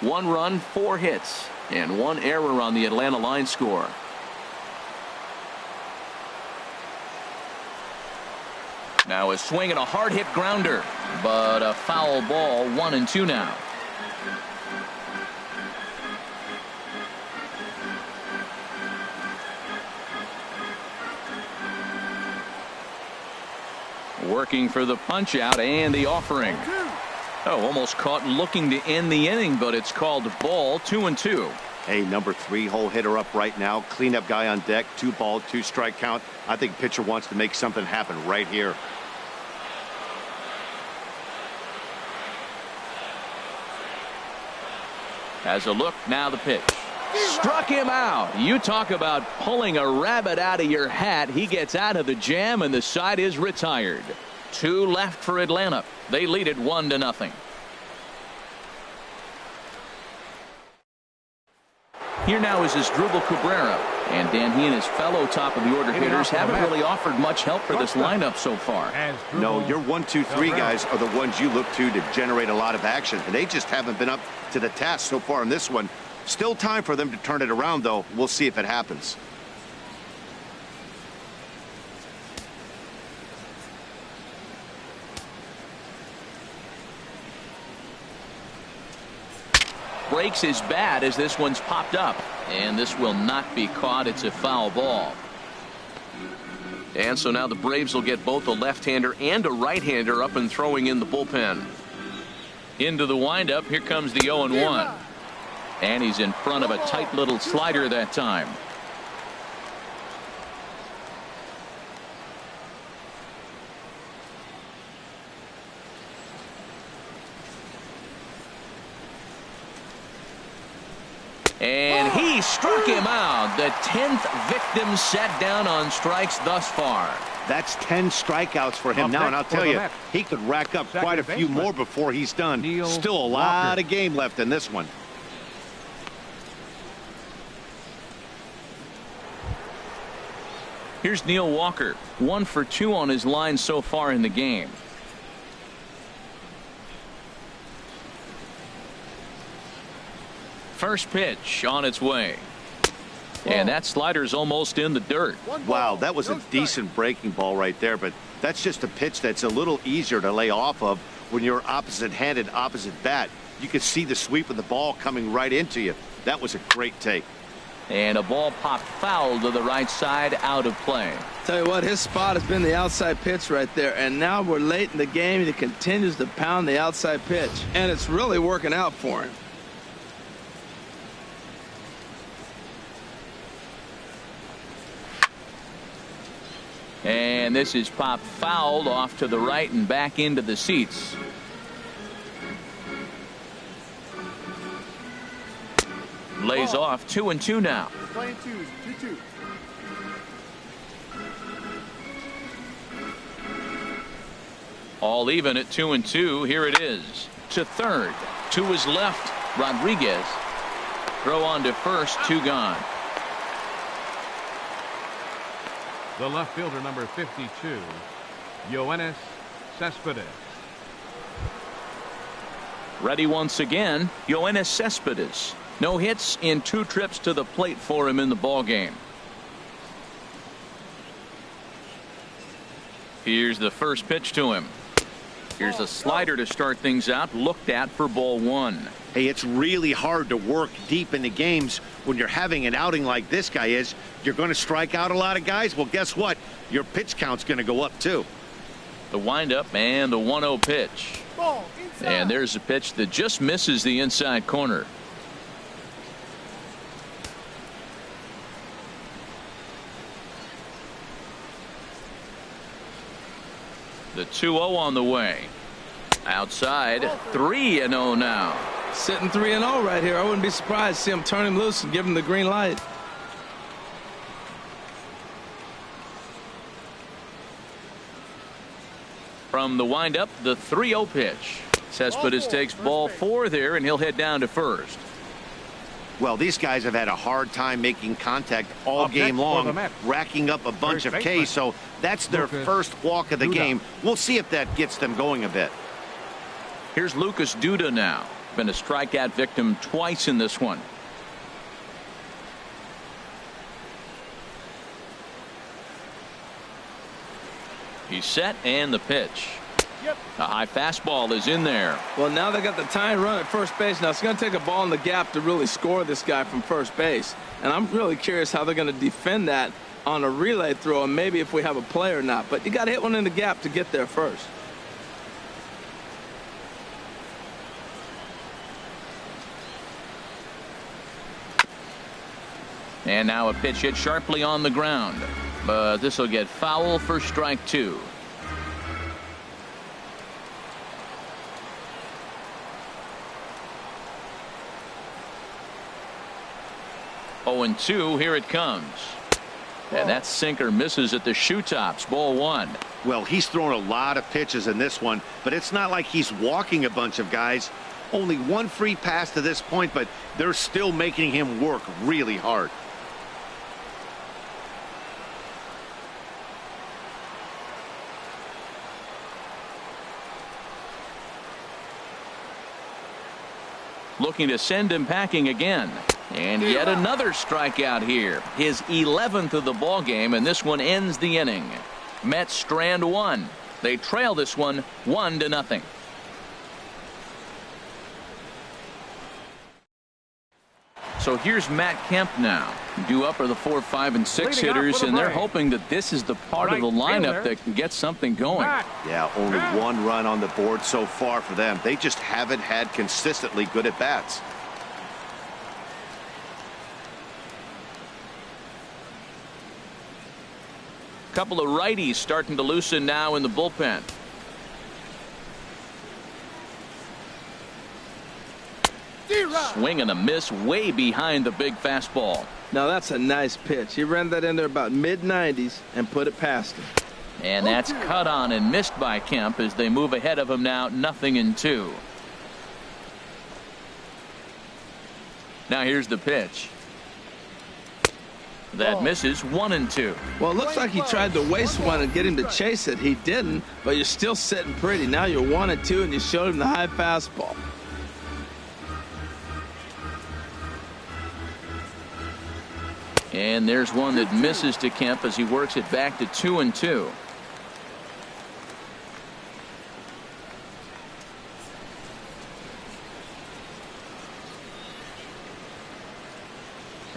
1 run, 4 hits, and 1 error on the Atlanta line score. Now a swing and a hard hit grounder, but a foul ball. 1-2 now. Working for the punch out and the offering. Oh, almost caught looking to end the inning, but it's called ball. 2-2. Hey, number 3 hole hitter up right now. Cleanup guy on deck. 2 ball, 2 strike count. I think pitcher wants to make something happen right here. Has a look, now the pitch. Struck him out. You talk about pulling a rabbit out of your hat. He gets out of the jam and the side is retired. 2 left for Atlanta. They lead it 1-0. Here now is Asdrubal Cabrera. And Dan, he and his fellow top of the order hitters haven't really offered much help for this lineup so far. No, your 1, 2, 3 guys are the ones you look to generate a lot of action, and they just haven't been up to the task so far in this one. Still time for them to turn it around, though. We'll see if it happens. Breaks his bat as this one's popped up. And this will not be caught. It's a foul ball. And so now the Braves will get both a left-hander and a right-hander up and throwing in the bullpen. Into the windup. Here comes the 0-1. And he's in front of a tight little slider that time. And he struck him out. The 10th victim set down on strikes thus far. That's 10 strikeouts for him now, and I'll tell you, he could rack up quite a few more before he's done. Still a lot of game left in this one. Here's Neil Walker, 1 for 2 on his line so far in the game. First pitch on its way. And that slider's almost in the dirt. Wow, that was a decent breaking ball right there, but that's just a pitch that's a little easier to lay off of when you're opposite-handed, opposite bat. You could see the sweep of the ball coming right into you. That was a great take. And a ball popped foul to the right side, out of play. Tell you what, his spot has been the outside pitch right there, and now we're late in the game. He continues to pound the outside pitch, and it's really working out for him. And this is popped fouled off to the right and back into the seats. Lays off. 2-2 now. Playing 2-2. All even at 2-2. Here it is. To third. To his left. Rodriguez. Throw on to first. 2 gone. The left fielder, number 52, Yoenis Cespedes. Ready once again. Yoenis Cespedes. No hits in 2 trips to the plate for him in the ballgame. Here's the first pitch to him. Here's a slider to start things out, looked at for ball one. Hey, it's really hard to work deep into games when you're having an outing like this guy is. You're going to strike out a lot of guys. Well, guess what? Your pitch count's going to go up, too. The windup and the 1-0 pitch. Ball inside. And there's a pitch that just misses the inside corner. The 2-0 on the way. Outside, 3-0 now. Sitting 3-0 right here. I wouldn't be surprised to see him turn him loose and give him the green light. From the windup, the 3-0 pitch. Cespedes takes ball 4 there, and he'll head down to first. Well, these guys have had a hard time making contact all game long, racking up a bunch of Ks, so that's their first walk of the game. We'll see if that gets them going a bit. Here's Lucas Duda now. Been a strikeout victim twice in this one. He's set, and the pitch. A high fastball is in there. Well, now they got the tying run at first base. Now it's going to take a ball in the gap to really score this guy from first base. And I'm really curious how they're going to defend that on a relay throw, and maybe if we have a play or not. But you got to hit one in the gap to get there first. And now a pitch hit sharply on the ground. But this will get foul for strike 2. Oh, and 2, here it comes. And that sinker misses at the shoe tops, ball 1. Well, he's thrown a lot of pitches in this one, but it's not like he's walking a bunch of guys. Only one free pass to this point, but they're still making him work really hard. Looking to send him packing again. And yet another strikeout here. His 11th of the ball game, and this one ends the inning. Mets strand 1. They trail this one 1-0. So here's Matt Kemp now. Due up are the 4, 5, and 6 hitters, and they're hoping that this is the part of the lineup that can get something going. Yeah, only 1 run on the board so far for them. They just haven't had consistently good at bats. Couple of righties starting to loosen now in the bullpen. Swing and a miss way behind the big fastball. Now that's a nice pitch. He ran that in there about mid-90s and put it past him. And that's cut on and missed by Kemp as they move ahead of him now 0-2. Now here's the pitch. That misses 1-2. Well, it looks like he tried to waste one and get him to chase it. He didn't, but you're still sitting pretty. Now you're 1-2, and you showed him the high fastball. And there's one that misses to Kemp as he works it back to 2-2.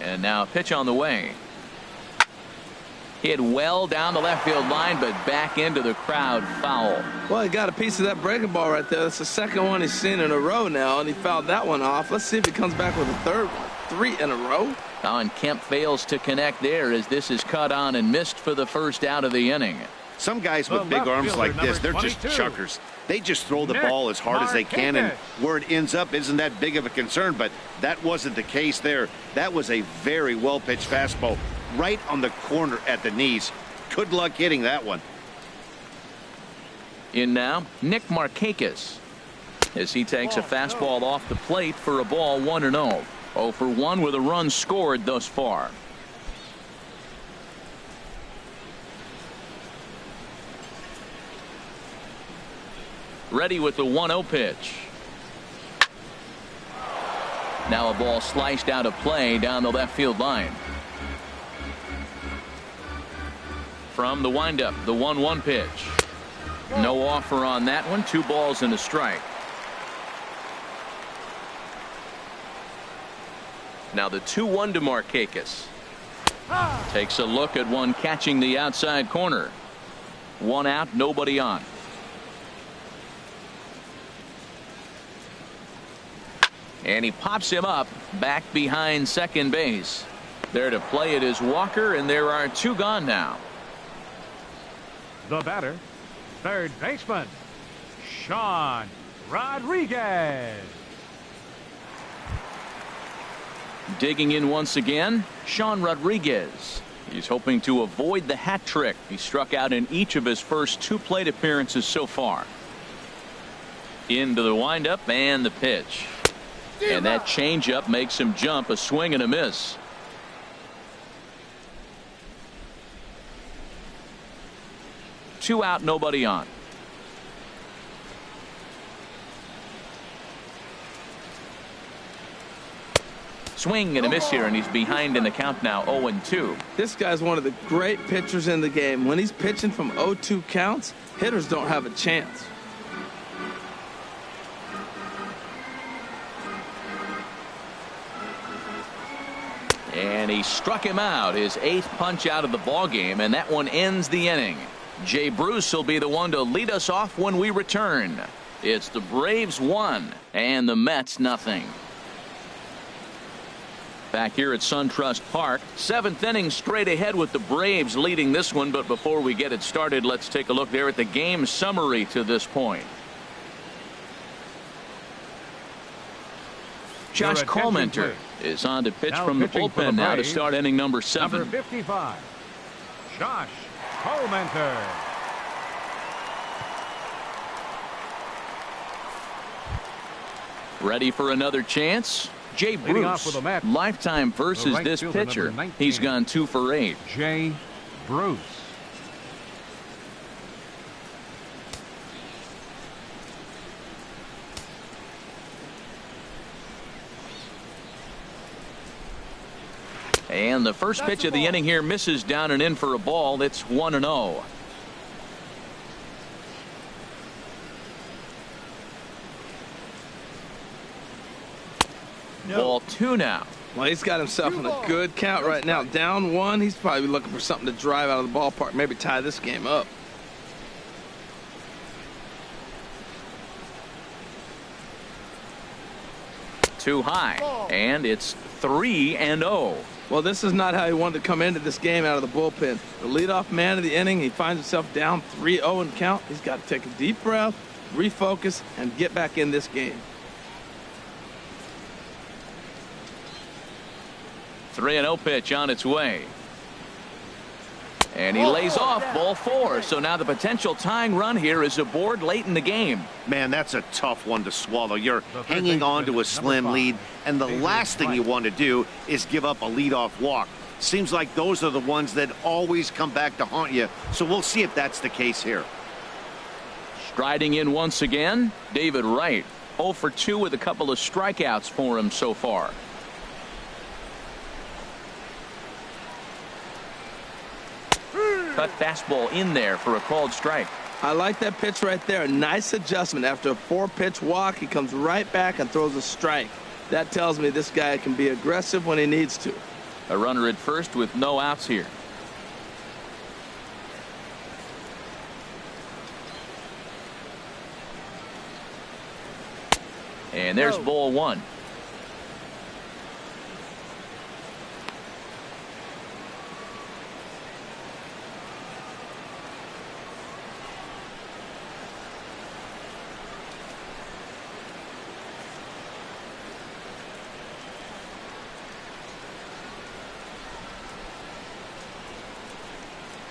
And now a pitch on the way. Hit well down the left field line, but back into the crowd, foul. Well, he got a piece of that breaking ball right there. That's the second one he's seen in a row now, and he fouled that one off. Let's see if he comes back with a third one. 3 in a row. Oh, and Kemp fails to connect there as this is cut on and missed for the first out of the inning. Some guys with big arms like this, they're just chuckers. They just throw the ball as hard as they can, and where it ends up isn't that big of a concern, but that wasn't the case there. That was a very well-pitched fastball right on the corner at the knees. Good luck hitting that one. In now, Nick Markakis as he takes a fastball off the plate for a ball 1-0. 0 for 1 with a run scored thus far. Ready with the 1-0 pitch. Now a ball sliced out of play down the left field line. From the windup, the 1-1 pitch. No offer on that one. 2 balls and a strike. Now the 2-1 to Markakis. Takes a look at one catching the outside corner. 1 out, nobody on. And he pops him up back behind second base. There to play it is Walker, and there are 2 gone now. The batter, third baseman, Sean Rodriguez. Digging in once again, Sean Rodriguez. He's hoping to avoid the hat trick. He struck out in each of his first 2 plate appearances so far. Into the windup and the pitch. And that changeup makes him jump. A swing and a miss. Two out, nobody on. Swing and a miss here, and he's behind in the count now, 0-2. This guy's one of the great pitchers in the game. When he's pitching from 0-2 counts, hitters don't have a chance. And he struck him out, his 8th punch out of the ball game, and that one ends the inning. Jay Bruce will be the one to lead us off when we return. It's the Braves 1 and the Mets nothing. Back here at SunTrust Park, 7th inning straight ahead with the Braves leading this one. But before we get it started, let's take a look there at the game summary to this point. Josh Colmenter is on to pitch from the bullpen now to start inning number 7. Number 55, Josh Colmenter. Ready for another chance? Jay Bruce, lifetime versus this pitcher. He's gone 2 for 8. Jay Bruce. And the first pitch of the inning here misses down and in for a ball. It's 1-0. Ball 2 now. Well, he's got himself in a good count right now. Down 1. He's probably looking for something to drive out of the ballpark, maybe tie this game up. Too high, and it's 3-0. Well, this is not how he wanted to come into this game out of the bullpen. The leadoff man of the inning, he finds himself down 3-0 in count. He's got to take a deep breath, refocus, and get back in this game. 3-0 pitch on its way. And he lays off ball 4. So now the potential tying run here is aboard late in the game. Man, that's a tough one to swallow. You're hanging on to a slim lead, and the last thing you want to do is give up a leadoff walk. Seems like those are the ones that always come back to haunt you. So we'll see if that's the case here. Striding in once again, David Wright. 0 for 2 with a couple of strikeouts for him so far. Cut fastball in there for a called strike. I like that pitch right there. Nice adjustment. After a 4-pitch walk, he comes right back and throws a strike. That tells me this guy can be aggressive when he needs to. A runner at first with no outs here. And there's ball 1.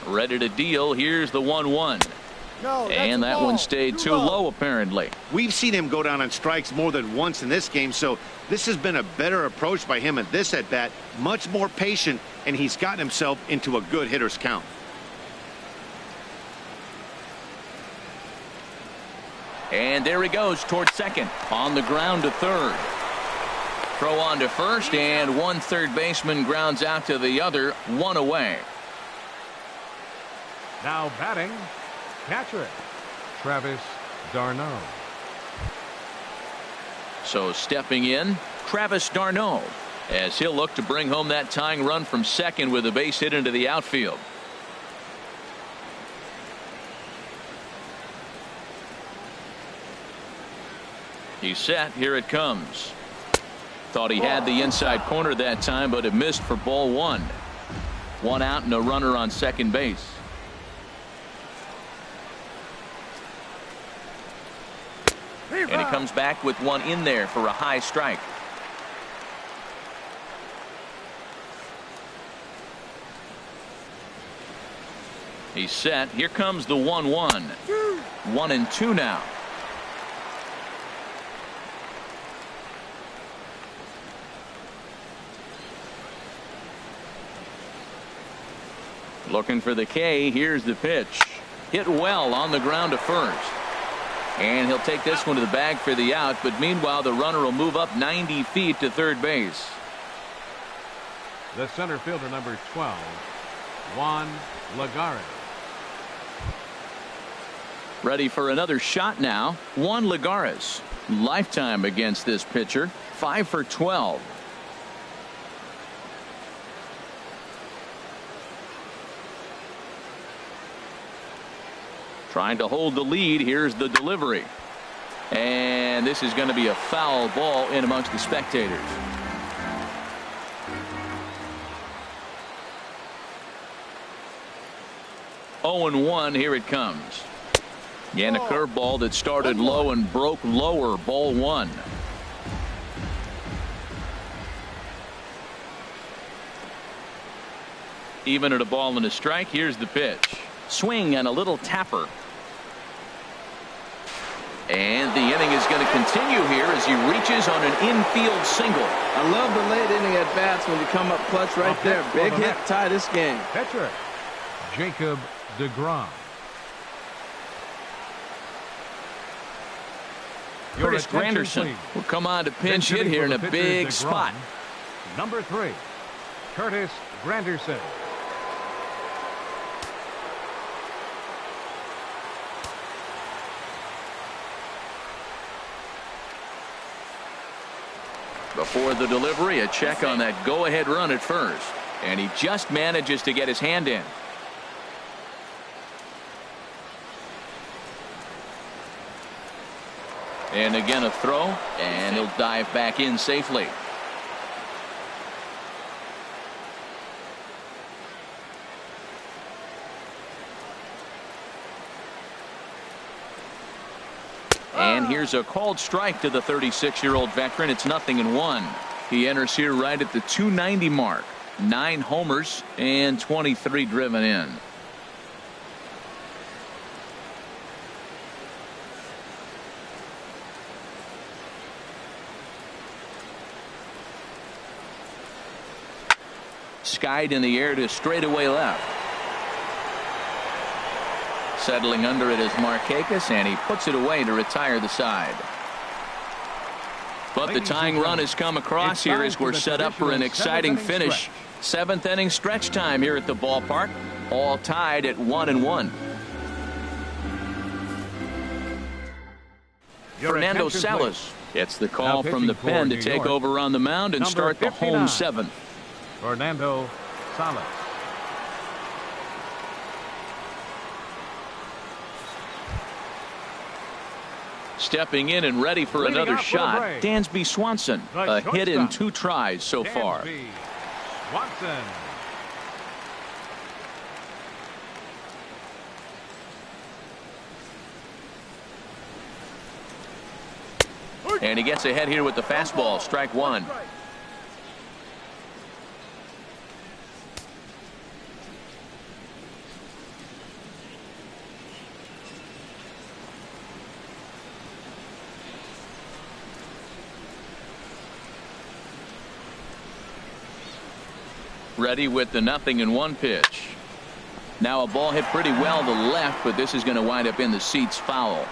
Ready to deal. Here's the 1-1. And that one stayed too low, apparently. We've seen him go down on strikes more than once in this game, so this has been a better approach by him at this at-bat. Much more patient, and he's gotten himself into a good hitter's count. And there he goes towards second. On the ground to third. Throw on to first, and one third baseman grounds out to the other. 1 away. Now batting, catcher, Travis d'Arnaud. So stepping in, Travis d'Arnaud, as he'll look to bring home that tying run from second with a base hit into the outfield. He's set. Here it comes. Thought he had the inside corner that time, but it missed for ball one. One out and a runner on second base. And he comes back with one in there for a high strike. He's set. Here comes the 1-1. 1-2 now. Looking for the K. Here's the pitch. Hit well on the ground to first. And he'll take this one to the bag for the out. But meanwhile, the runner will move up 90 feet to third base. The center fielder, number 12, Juan Lagares. Ready for another shot now. Juan Lagares. Lifetime against this pitcher. 5 for 12. Trying to hold the lead. Here's the delivery. And this is going to be a foul ball in amongst the spectators. Oh and 1. Here it comes. And a curveball that started low and broke lower. Ball one. Even at a ball and a strike. Here's the pitch. Swing and a little tapper. And the inning is going to continue here as he reaches on an infield single. I love the late inning at bats when you come up clutch right there. Big hit, tie this game. Pitcher, Jacob deGrom. Curtis Granderson will come on to pinch hit here in a big spot. Number 3, Curtis Granderson. Before the delivery, a check on that go-ahead run at first. And he just manages to get his hand in. And again a throw, and he'll dive back in safely. And here's a called strike to the 36-year-old veteran. It's 0-1. He enters here right at the 290 mark. 9 homers and 23 driven in. Skied in the air to straightaway left. Settling under it is Markakis, and he puts it away to retire the side. But the tying run has come across here as we're set up for an exciting finish. 7th inning stretch time here at the ballpark. All tied at 1-1. Fernando Salas gets the call from the pen to take over on the mound and start the home 7th. Fernando Salas. Stepping in and ready for another shot, Dansby Swanson. A hit in 2 tries so far. Swanson. And he gets ahead here with the fastball. Strike 1. Ready with the 0-1 pitch. Now a ball hit pretty well to left, but this is going to wind up in the seats foul.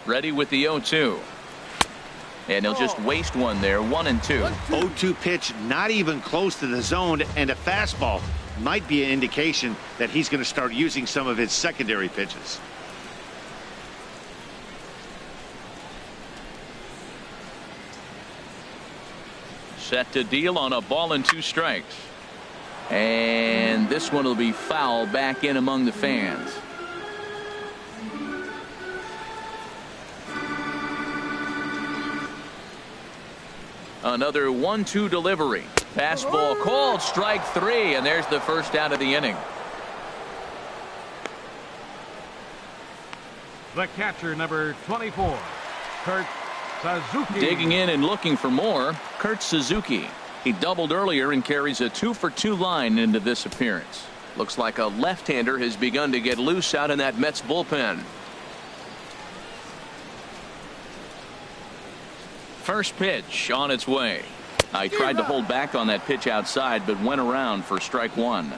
Ready with the 0-2. And he'll just waste one there. 1-2. 0-2 pitch, not even close to the zone, and a fastball. might be an indication that he's going to start using some of his secondary pitches. Set to deal on a ball and 2 strikes. And this one will be foul back in among the fans. Another 1-2 delivery. Fastball called, strike 3, and there's the first out of the inning. The catcher, number 24, Kurt Suzuki. Digging in and looking for more, Kurt Suzuki. He doubled earlier and carries a 2-for-2 line into this appearance. Looks like a left-hander has begun to get loose out in that Mets bullpen. First pitch on its way. I tried to hold back on that pitch outside, but went around for strike 1.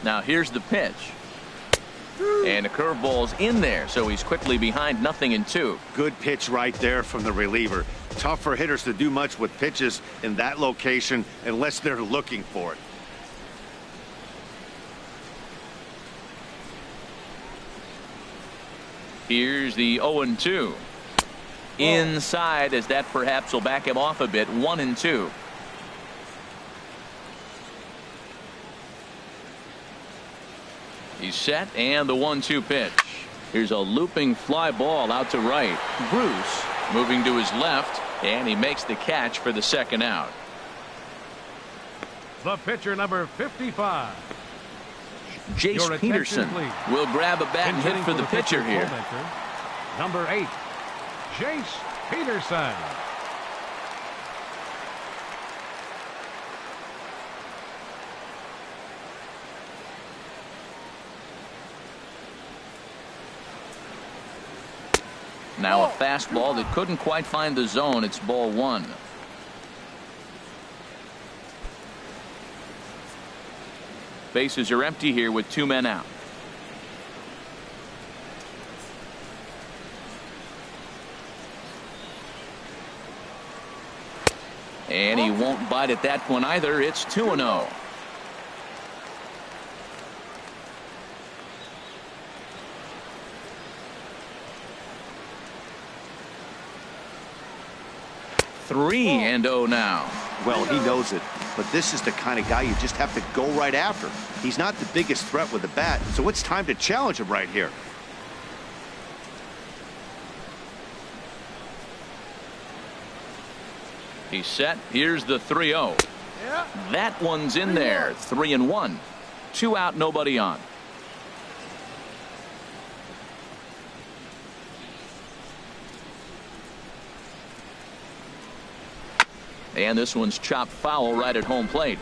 Now here's the pitch. And the curveball's in there, so he's quickly behind 0-2. Good pitch right there from the reliever. Tough for hitters to do much with pitches in that location unless they're looking for it. Here's the 0-2. Inside, as that perhaps will back him off a bit. 1-2. He's set, and the 1-2 pitch. Here's a looping fly ball out to right. Bruce moving to his left, and he makes the catch for the second out. The pitcher, number 55. Jace Peterson will grab a bat and hit for the pitcher here. Number 8, Jace Peterson. Now a fastball that couldn't quite find the zone. It's ball 1. Bases are empty here with 2 men out. And he won't bite at that one either. It's 2-0. Three and 0 now. Well, he knows it, but this is the kind of guy you just have to go right after. He's not the biggest threat with the bat, so it's time to challenge him right here. He's set. Here's the 3-0. That one's in there. 3-1. 2 out, nobody on. And this one's chopped foul right at home plate.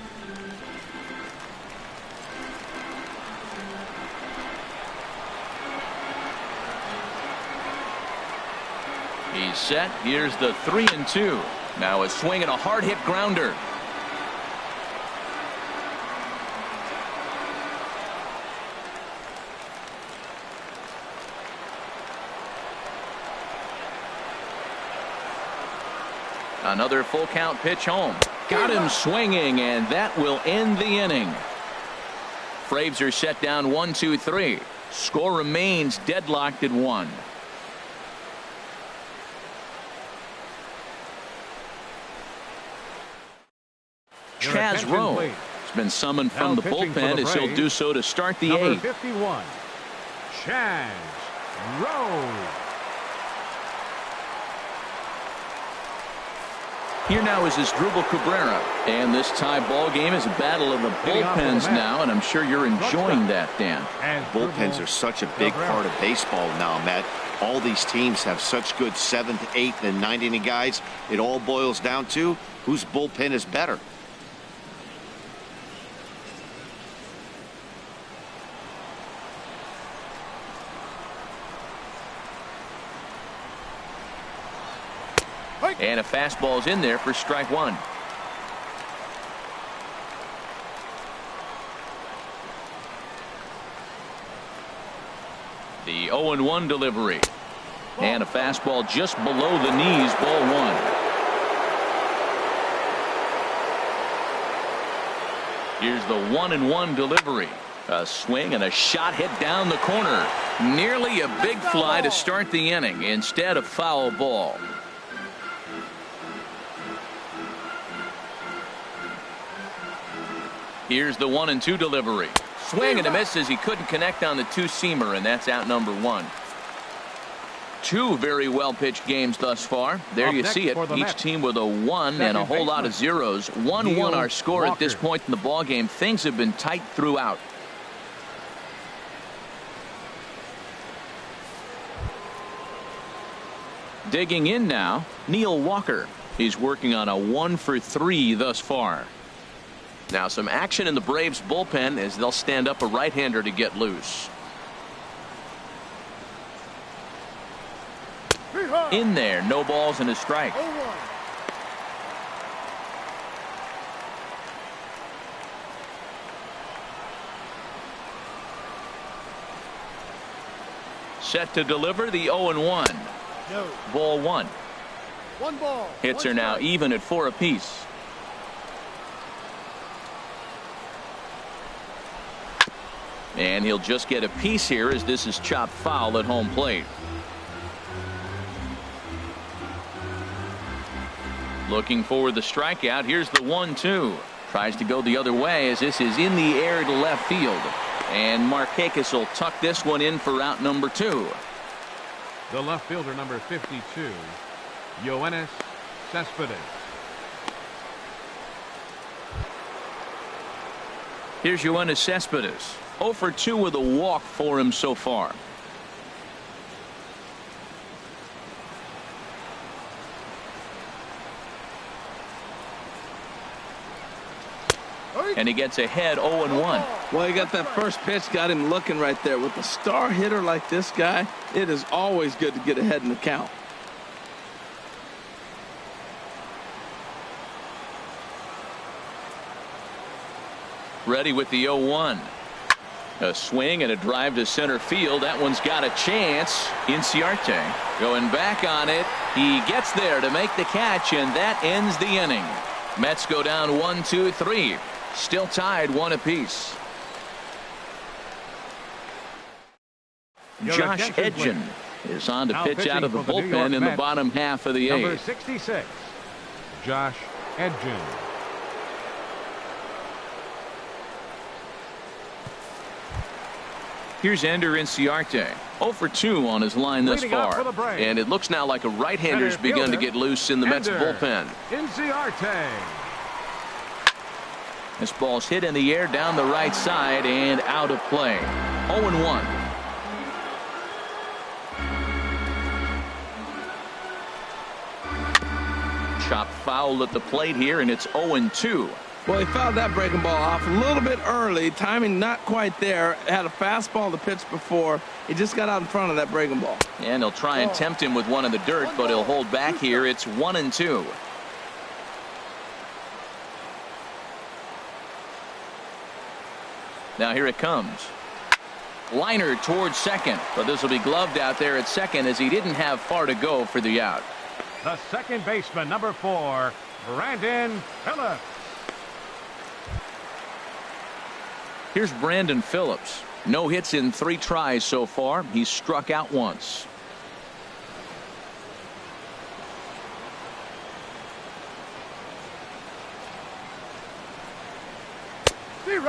He's set. Here's the 3-2. Now a swing and a hard hit grounder. Another full count pitch home. Got him swinging, and that will end the inning. Braves are set down 1-2-3. Score remains deadlocked at 1. Chaz Rowe has been summoned from the bullpen as he'll do so to start the 8th. 51, Chaz Rowe. Here now is Asdrubal Cabrera, and this tie ball game is a battle of the bullpens now, and I'm sure you're enjoying that, Dan. Bullpens are such a big part of baseball now, Matt. All these teams have such good 7th, 8th, and 9th inning guys. It all boils down to whose bullpen is better. And a fastball's in there for strike 1. The 0-1 delivery. And a fastball just below the knees, ball one. Here's the 1-1 delivery. A swing and a shot hit down the corner. Nearly a big fly to start the inning. Instead, a foul ball. Here's the 1-2 delivery. Swing and a miss as he couldn't connect on the two-seamer, and that's out number one. Two very well pitched games thus far. There you see it. Each team with a 1 and a whole lot of zeros. 1-1 our score at this point in the ball game. Things have been tight throughout. Digging in now, Neil Walker. He's working on a 1 for 3 thus far. Now some action in the Braves bullpen as they'll stand up a right-hander to get loose. In there, no balls and a strike. Set to deliver the 0-1. No. Ball one. 1 ball. Hits are now even at 4 apiece. And he'll just get a piece here as this is chopped foul at home plate. Looking for the strikeout. Here's the 1-2. Tries to go the other way as this is in the air to left field. And Markakis will tuck this one in for out number 2. The left fielder, number 52, Yoenis Cespedes. Here's Yoenis Cespedes. 0 for 2 with a walk for him so far. And he gets ahead 0-1. Well, he got that first pitch, got him looking right there. With a star hitter like this guy, it is always good to get ahead in the count. Ready with the 0-1. A swing and a drive to center field. That one's got a chance. Inciarte going back on it. He gets there to make the catch, and that ends the inning. Mets go down 1, 2, 3. Still tied 1 apiece. Josh Edgen is on to pitch out of the bullpen in the bottom half of the 8th. Number 66, Josh Edgen. Here's Ender Inciarte. 0 for 2 on his line thus far. And it looks now like a right-hander's begun to get loose in the Mets bullpen. Inciarte. This ball's hit in the air down the right side and out of play. 0-1. Chopped foul at the plate here, and it's 0-2. Well, he fouled that breaking ball off a little bit early. Timing not quite there. Had a fastball to pitch before. He just got out in front of that breaking ball. And he'll try and tempt him with one in the dirt, but he'll hold back here. It's 1-2. Now here it comes. Liner towards second, but this will be gloved out there at second as he didn't have far to go for the out. The second baseman, number 4, Brandon Phillips. Here's Brandon Phillips. No hits in 3 tries so far. He's struck out once.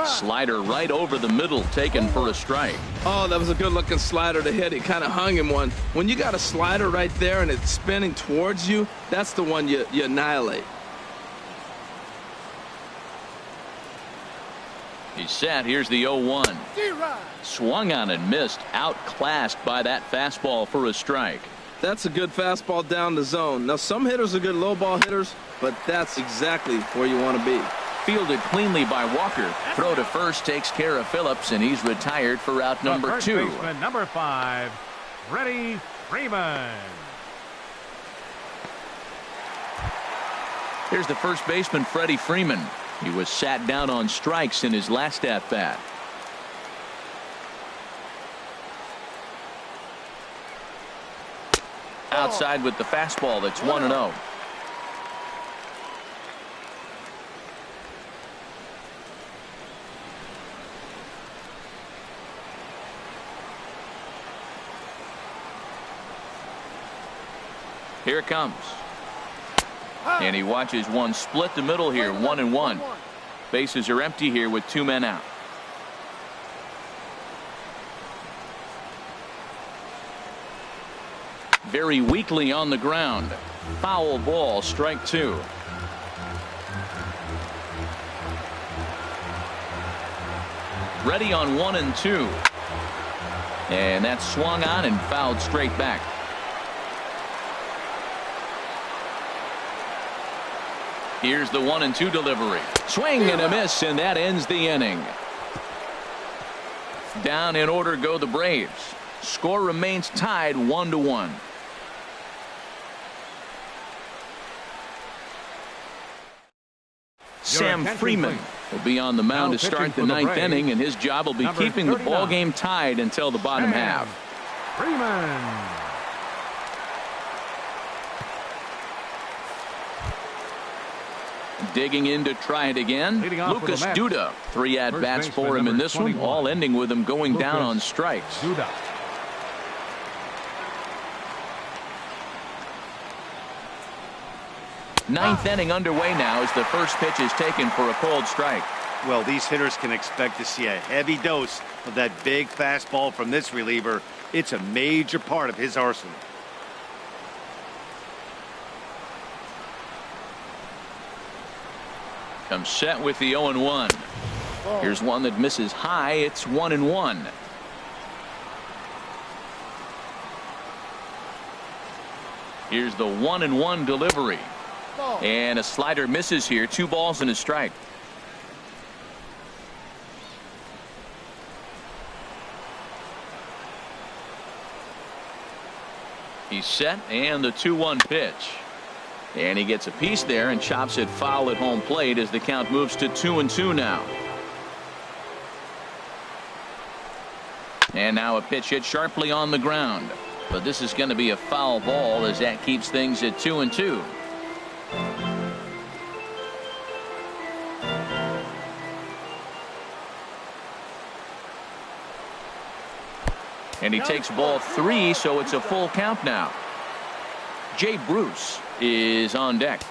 Slider right over the middle, taken for a strike. Oh, that was a good looking slider to hit. He kind of hung him one. When you got a slider right there and it's spinning towards you, that's the one you annihilate. He's set. Here's the 0-1. Swung on and missed. Outclassed by that fastball for a strike. That's a good fastball down the zone. Now, some hitters are good low ball hitters, but that's exactly where you want to be. Fielded cleanly by Walker. Throw to first takes care of Phillips, and he's retired for out number 2. Baseman, number 5, Freddie Freeman. Here's the first baseman, Freddie Freeman. He was sat down on strikes in his last at bat. Outside with the fastball. That's 1-0. Here it comes. And he watches one split the middle here. 1-1. Bases are empty here with 2 men out. Very weakly on the ground. Foul ball, strike 2. Ready on 1-2. And that's swung on and fouled straight back. Here's the 1-2 delivery. Swing and a miss, and that ends the inning. Down in order go the Braves. Score remains tied 1-1. Sam Freeman will be on the mound to start the 9th inning, and his job will be keeping the ball game tied until the bottom half. Freeman. Digging in to try it again. Lucas Duda. 3 at-bats for him in this one, all ending with him going down on strikes. Duda. Ninth inning underway now as the first pitch is taken for a cold strike. Well, these hitters can expect to see a heavy dose of that big fastball from this reliever. It's a major part of his arsenal. Comes set with the 0-1. Here's one that misses high. It's 1-1. Here's the 1-1 delivery. And a slider misses here. 2 balls and a strike. He's set, and the 2-1 pitch. And he gets a piece there and chops it foul at home plate as the count moves to 2-2 now. And now a pitch hit sharply on the ground. But this is going to be a foul ball as that keeps things at 2-2. And he takes ball 3, so it's a full count now. Jay Bruce is on deck.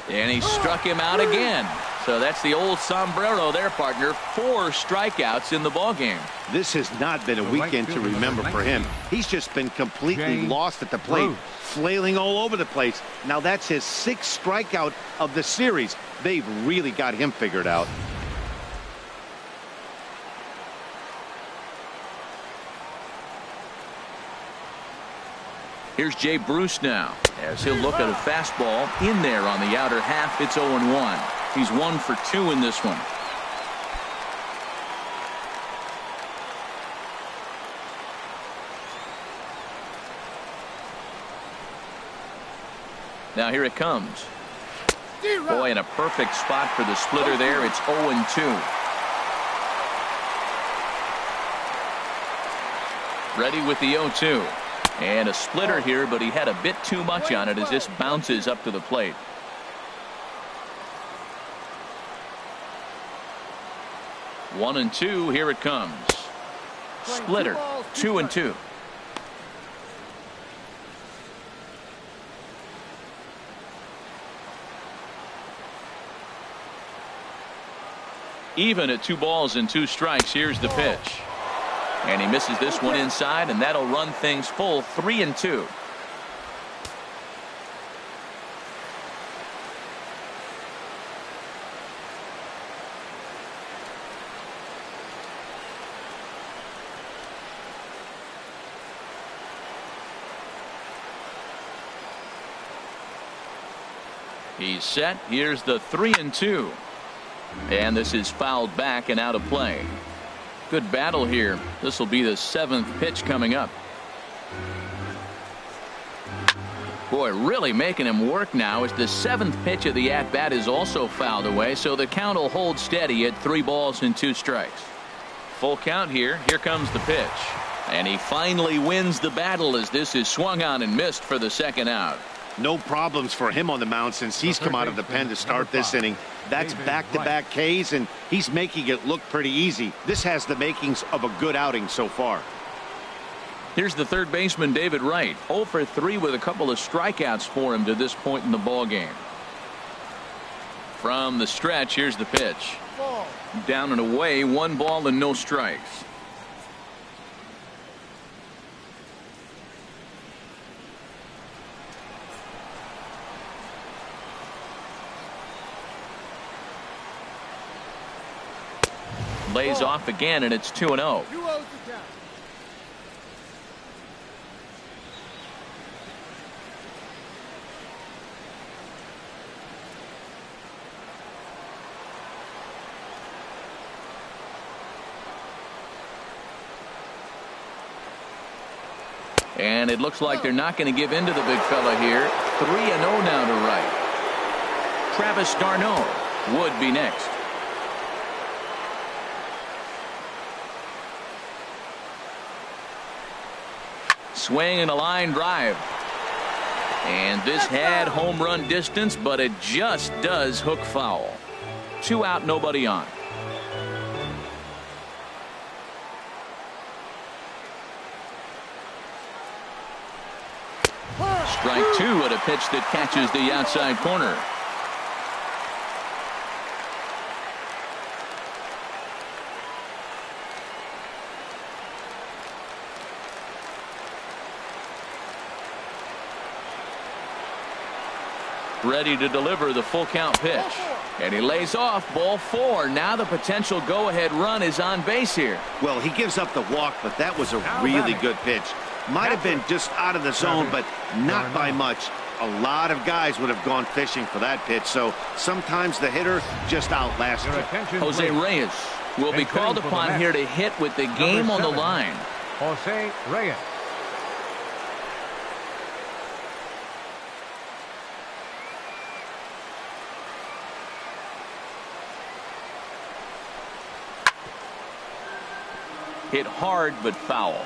And he struck him out again. So that's the old sombrero there, partner. 4 strikeouts in the ballgame. This has not been a weekend to remember for him. He's just been completely lost at the plate, flailing all over the place. Now that's his 6th strikeout of the series. They've really got him figured out. Here's Jay Bruce now as he'll look at a fastball in there on the outer half. It's 0-1. He's 1 for 2 in this one. Now here it comes. Boy, in a perfect spot for the splitter there. It's 0-2. Ready with the 0-2. And a splitter here, but he had a bit too much on it as this bounces up to the plate. One and 2, here it comes. Splitter, 2-2. Even at 2 balls and 2 strikes. Here's the pitch. And he misses this one inside, and that'll run things full 3-2. He's set. Here's the 3-2. And this is fouled back and out of play. Good battle here. This will be the 7th pitch coming up. Boy, really making him work now as the 7th pitch of the at-bat is also fouled away, so the count will hold steady at 3 balls and 2 strikes. Full count here. Here comes the pitch. And he finally wins the battle as this is swung on and missed for the 2nd out. No problems for him on the mound since he's come out of the pen to start this inning. That's back-to-back Ks, and he's making it look pretty easy. This has the makings of a good outing so far. Here's the third baseman, David Wright. 0 for 3 with a couple of strikeouts for him to this point in the ball game. From the stretch, here's the pitch. Ball. Down and away, 1 ball and no strikes. Lays off again, and it's 2-0. 2-0 to count. And it looks like they're not going to give in to the big fella here. 3-0 now to Wright. Travis d'Arnaud would be next. Swing and a line drive. And this had home run distance, but it just does hook foul. 2 out, nobody on. Strike 2 at a pitch that catches the outside corner. Ready to deliver the full count pitch. And he lays off, ball 4. Now the potential go-ahead run is on base here. Well, he gives up the walk, but that was a really good pitch. Might have been just out of the zone, but not by much. A lot of guys would have gone fishing for that pitch, so sometimes the hitter just outlasts you. Jose Reyes will be called upon here to hit with the game on the line. Jose Reyes. Hit hard but foul.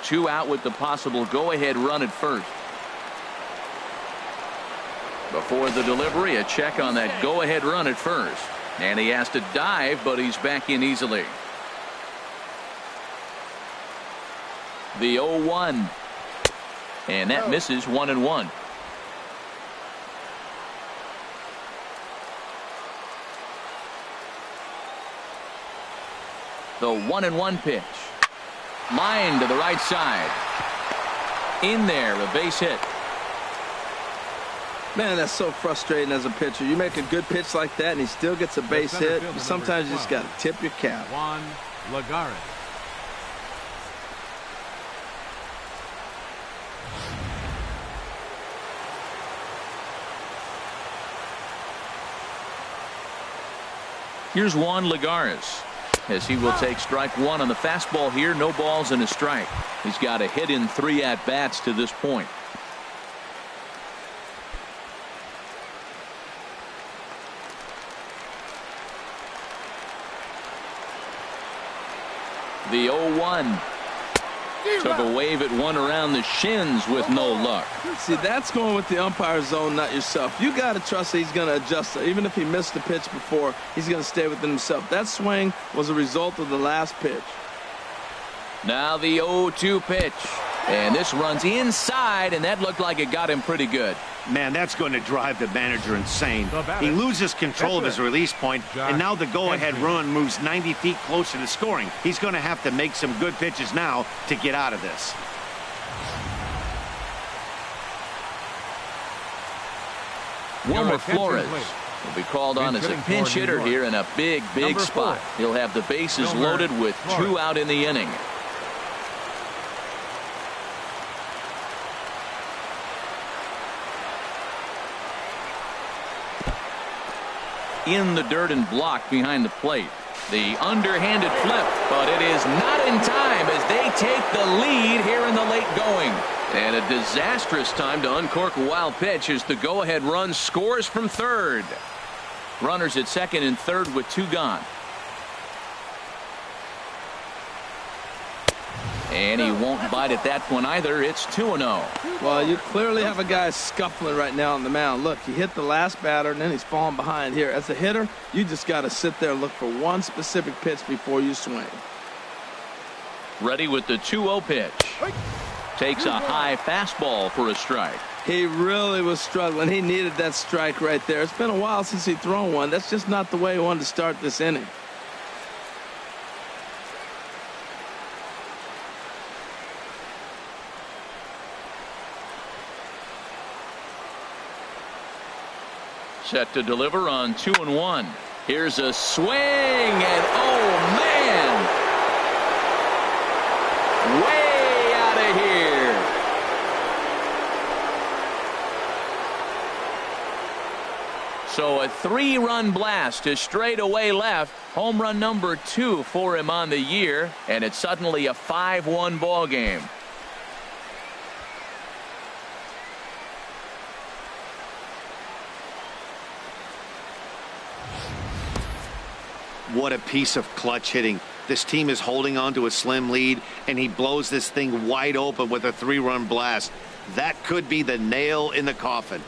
2 out with the possible go-ahead run at first. Before the delivery, a check on that go-ahead run at first. And he has to dive, but he's back in easily. The 0-1. And that misses 1-1. The 1-1 pitch. Line to the right side. In there, a base hit. Man, that's so frustrating as a pitcher. You make a good pitch like that and he still gets a base hit. Sometimes you just got to tip your cap. Juan Lagares. Here's Juan Lagares, as he will take strike 1 on the fastball here. No balls and a strike. He's got a hit in 3 at-bats to this point. The 0-1. Took a wave at one around the shins with no luck. See, that's going with the umpire zone, not yourself. You got to trust that he's going to adjust. Even if he missed the pitch before, he's going to stay within himself. That swing was a result of the last pitch. Now the 0-2 pitch. And this runs inside, and that looked like it got him pretty good. Man, that's going to drive the manager insane. He loses control of his release point, and now the go-ahead run moves 90 feet closer to scoring. He's going to have to make some good pitches now to get out of this. Wilmer Flores will be called on as a pinch hitter here in a big spot. He'll have the bases loaded with 2 out in the inning. In the dirt and blocked behind the plate. The underhanded flip, but it is not in time as they take the lead here in the late going. And a disastrous time to uncork a wild pitch as the go-ahead run scores from third. Runners at second and third with 2 gone. And he won't bite at that one either. It's 2-0. Well, you clearly have a guy scuffling right now on the mound. Look, he hit the last batter, and then he's falling behind here. As a hitter, you just got to sit there and look for one specific pitch before you swing. Ready with the 2-0 pitch. Takes a high fastball for a strike. He really was struggling. He needed that strike right there. It's been a while since he'd thrown one. That's just not the way he wanted to start this inning. Set to deliver on 2-1. Here's a swing, and oh man, way out of here. So a 3-run blast to straightaway left. Home run number 2 for him on the year, and it's suddenly a 5-1 ball game. What a piece of clutch hitting. This team is holding on to a slim lead, and he blows this thing wide open with a 3-run blast. That could be the nail in the coffin.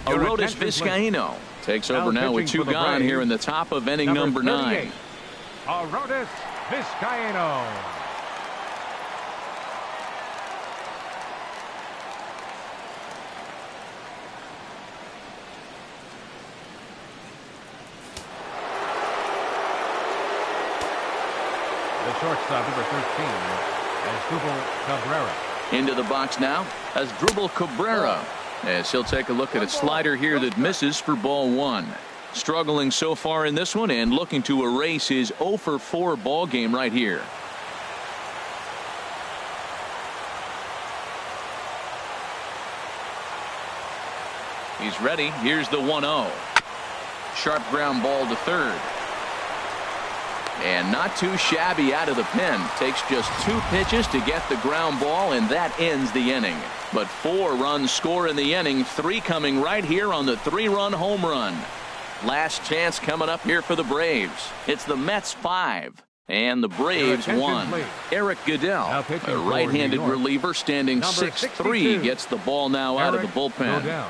Arodys Vizcaíno takes over now with 2 gone here in the top of inning number 9. Arodys Vizcaíno. Shortstop number 13 Asdrubal Cabrera. Into the box now Asdrubal Cabrera, as he'll take a look at a slider here that misses for ball 1. Struggling so far in this one and looking to erase his 0 for 4 ball game right here. He's ready. Here's the 1-0. Sharp ground ball to third. And not too shabby out of the pen. Takes just 2 pitches to get the ground ball, and that ends the inning. But 4 runs score in the inning, 3 coming right here on the 3-run home run. Last chance coming up here for the Braves. It's the Mets 5 and the Braves 1. Eric Goodell, a right-handed reliever standing 6'3", gets the ball now out of the bullpen.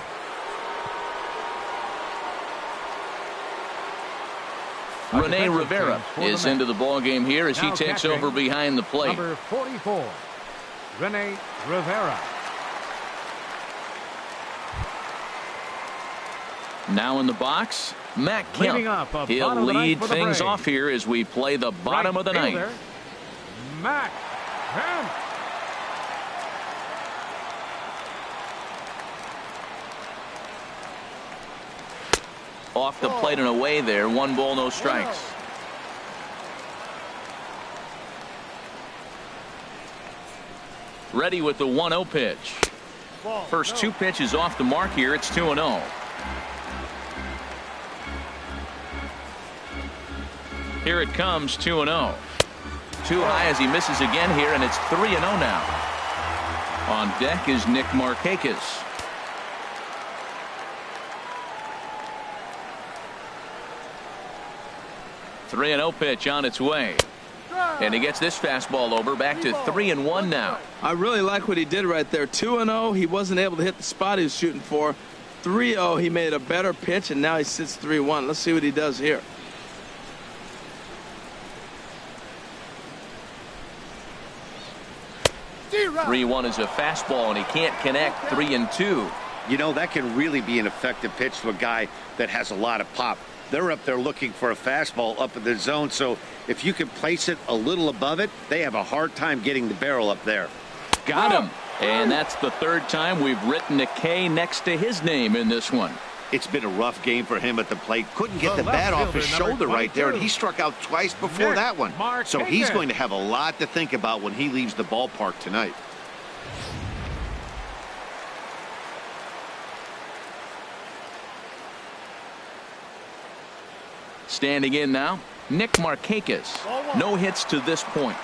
Rene Rivera is into the ball game here as he takes over behind the plate. Number 44, Rene Rivera. Now in the box, Matt Kemp. He'll lead things off here as we play the bottom of the ninth. Matt Kemp. Off the plate and away there. 1 ball, no strikes. Ready with the 1-0 pitch. First 2 pitches off the mark here. It's 2-0. Here it comes, 2-0. Too high as he misses again here, and it's 3-0 now. On deck is Nick Markakis. Three 3-0 pitch on its way. And he gets this fastball over, back to 3-1 now. I really like what he did right there. 2-0, he wasn't able to hit the spot he was shooting for. 3-0, he made a better pitch, and now he sits 3-1. Let's see what he does here. Three 3-1 is a fastball, and he can't connect. 3-2. You know, that can really be an effective pitch to a guy that has a lot of pop. They're up there looking for a fastball up in the zone, so if you can place it a little above it, they have a hard time getting the barrel up there. Got him. And that's the 3rd time we've written a K next to his name in this one. It's been a rough game for him at the plate. Couldn't get the bat off his shoulder right there, and he struck out twice before that one. So he's going to have a lot to think about when he leaves the ballpark tonight. Standing in now, Nick Markakis. No hits to this point.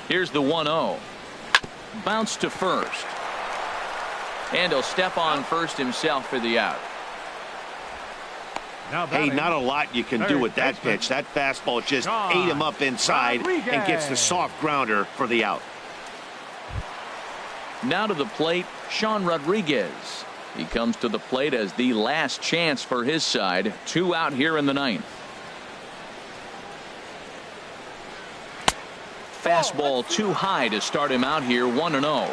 Here's the 1-0. Bounce to first. And he'll step on first himself for the out. Hey, not a lot you can do with that pitch. That fastball just ate him up inside and gets the soft grounder for the out. Now to the plate, Sean Rodriguez. He comes to the plate as the last chance for his side. 2 out here in the ninth. Fastball too high to start him out here, 1-0.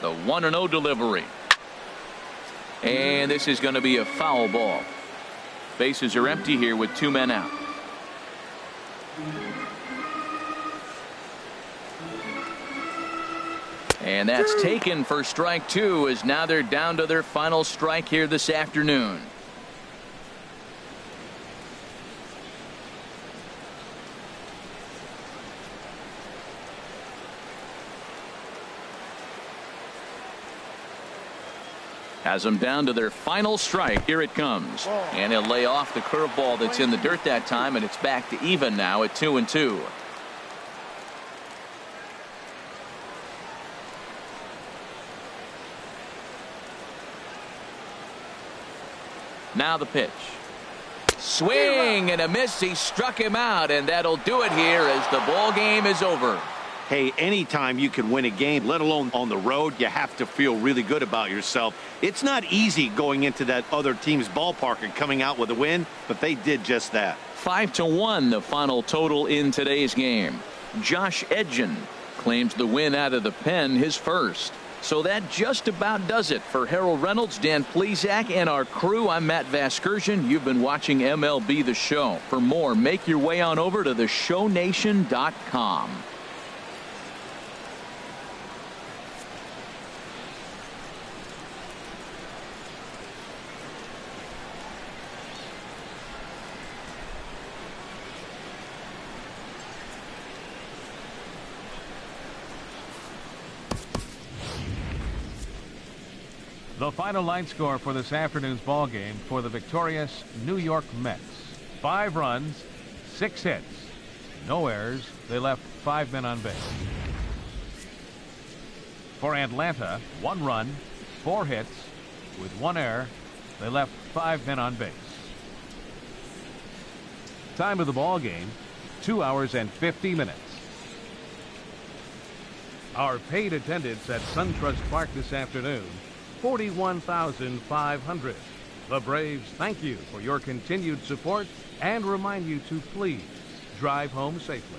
The 1-0 delivery. And this is going to be a foul ball. Bases are empty here with 2 men out. And that's taken for strike 2, as now they're down to their final strike here this afternoon. Has them down to their final strike. Here it comes. And he'll lay off the curveball that's in the dirt that time, and it's back to even now at 2-2. Now the pitch. Swing and a miss. He struck him out, and that'll do it here as the ball game is over. Hey, anytime you can win a game, let alone on the road, you have to feel really good about yourself. It's not easy going into that other team's ballpark and coming out with a win, but they did just that. 5-1 the final total in today's game. Josh Edgin claims the win out of the pen, his first. So that just about does it for Harold Reynolds, Dan Plesac, and our crew. I'm Matt Vasgersian. You've been watching MLB The Show. For more, make your way on over to theshownation.com. The final line score for this afternoon's ball game for the victorious New York Mets. 5 runs, 6 hits, no errors. They left 5 men on base. For Atlanta, 1 run, 4 hits, with 1 error. They left 5 men on base. Time of the ball game, 2 hours and 50 minutes. Our paid attendance at SunTrust Park this afternoon, 41,500. The Braves thank you for your continued support and remind you to please drive home safely.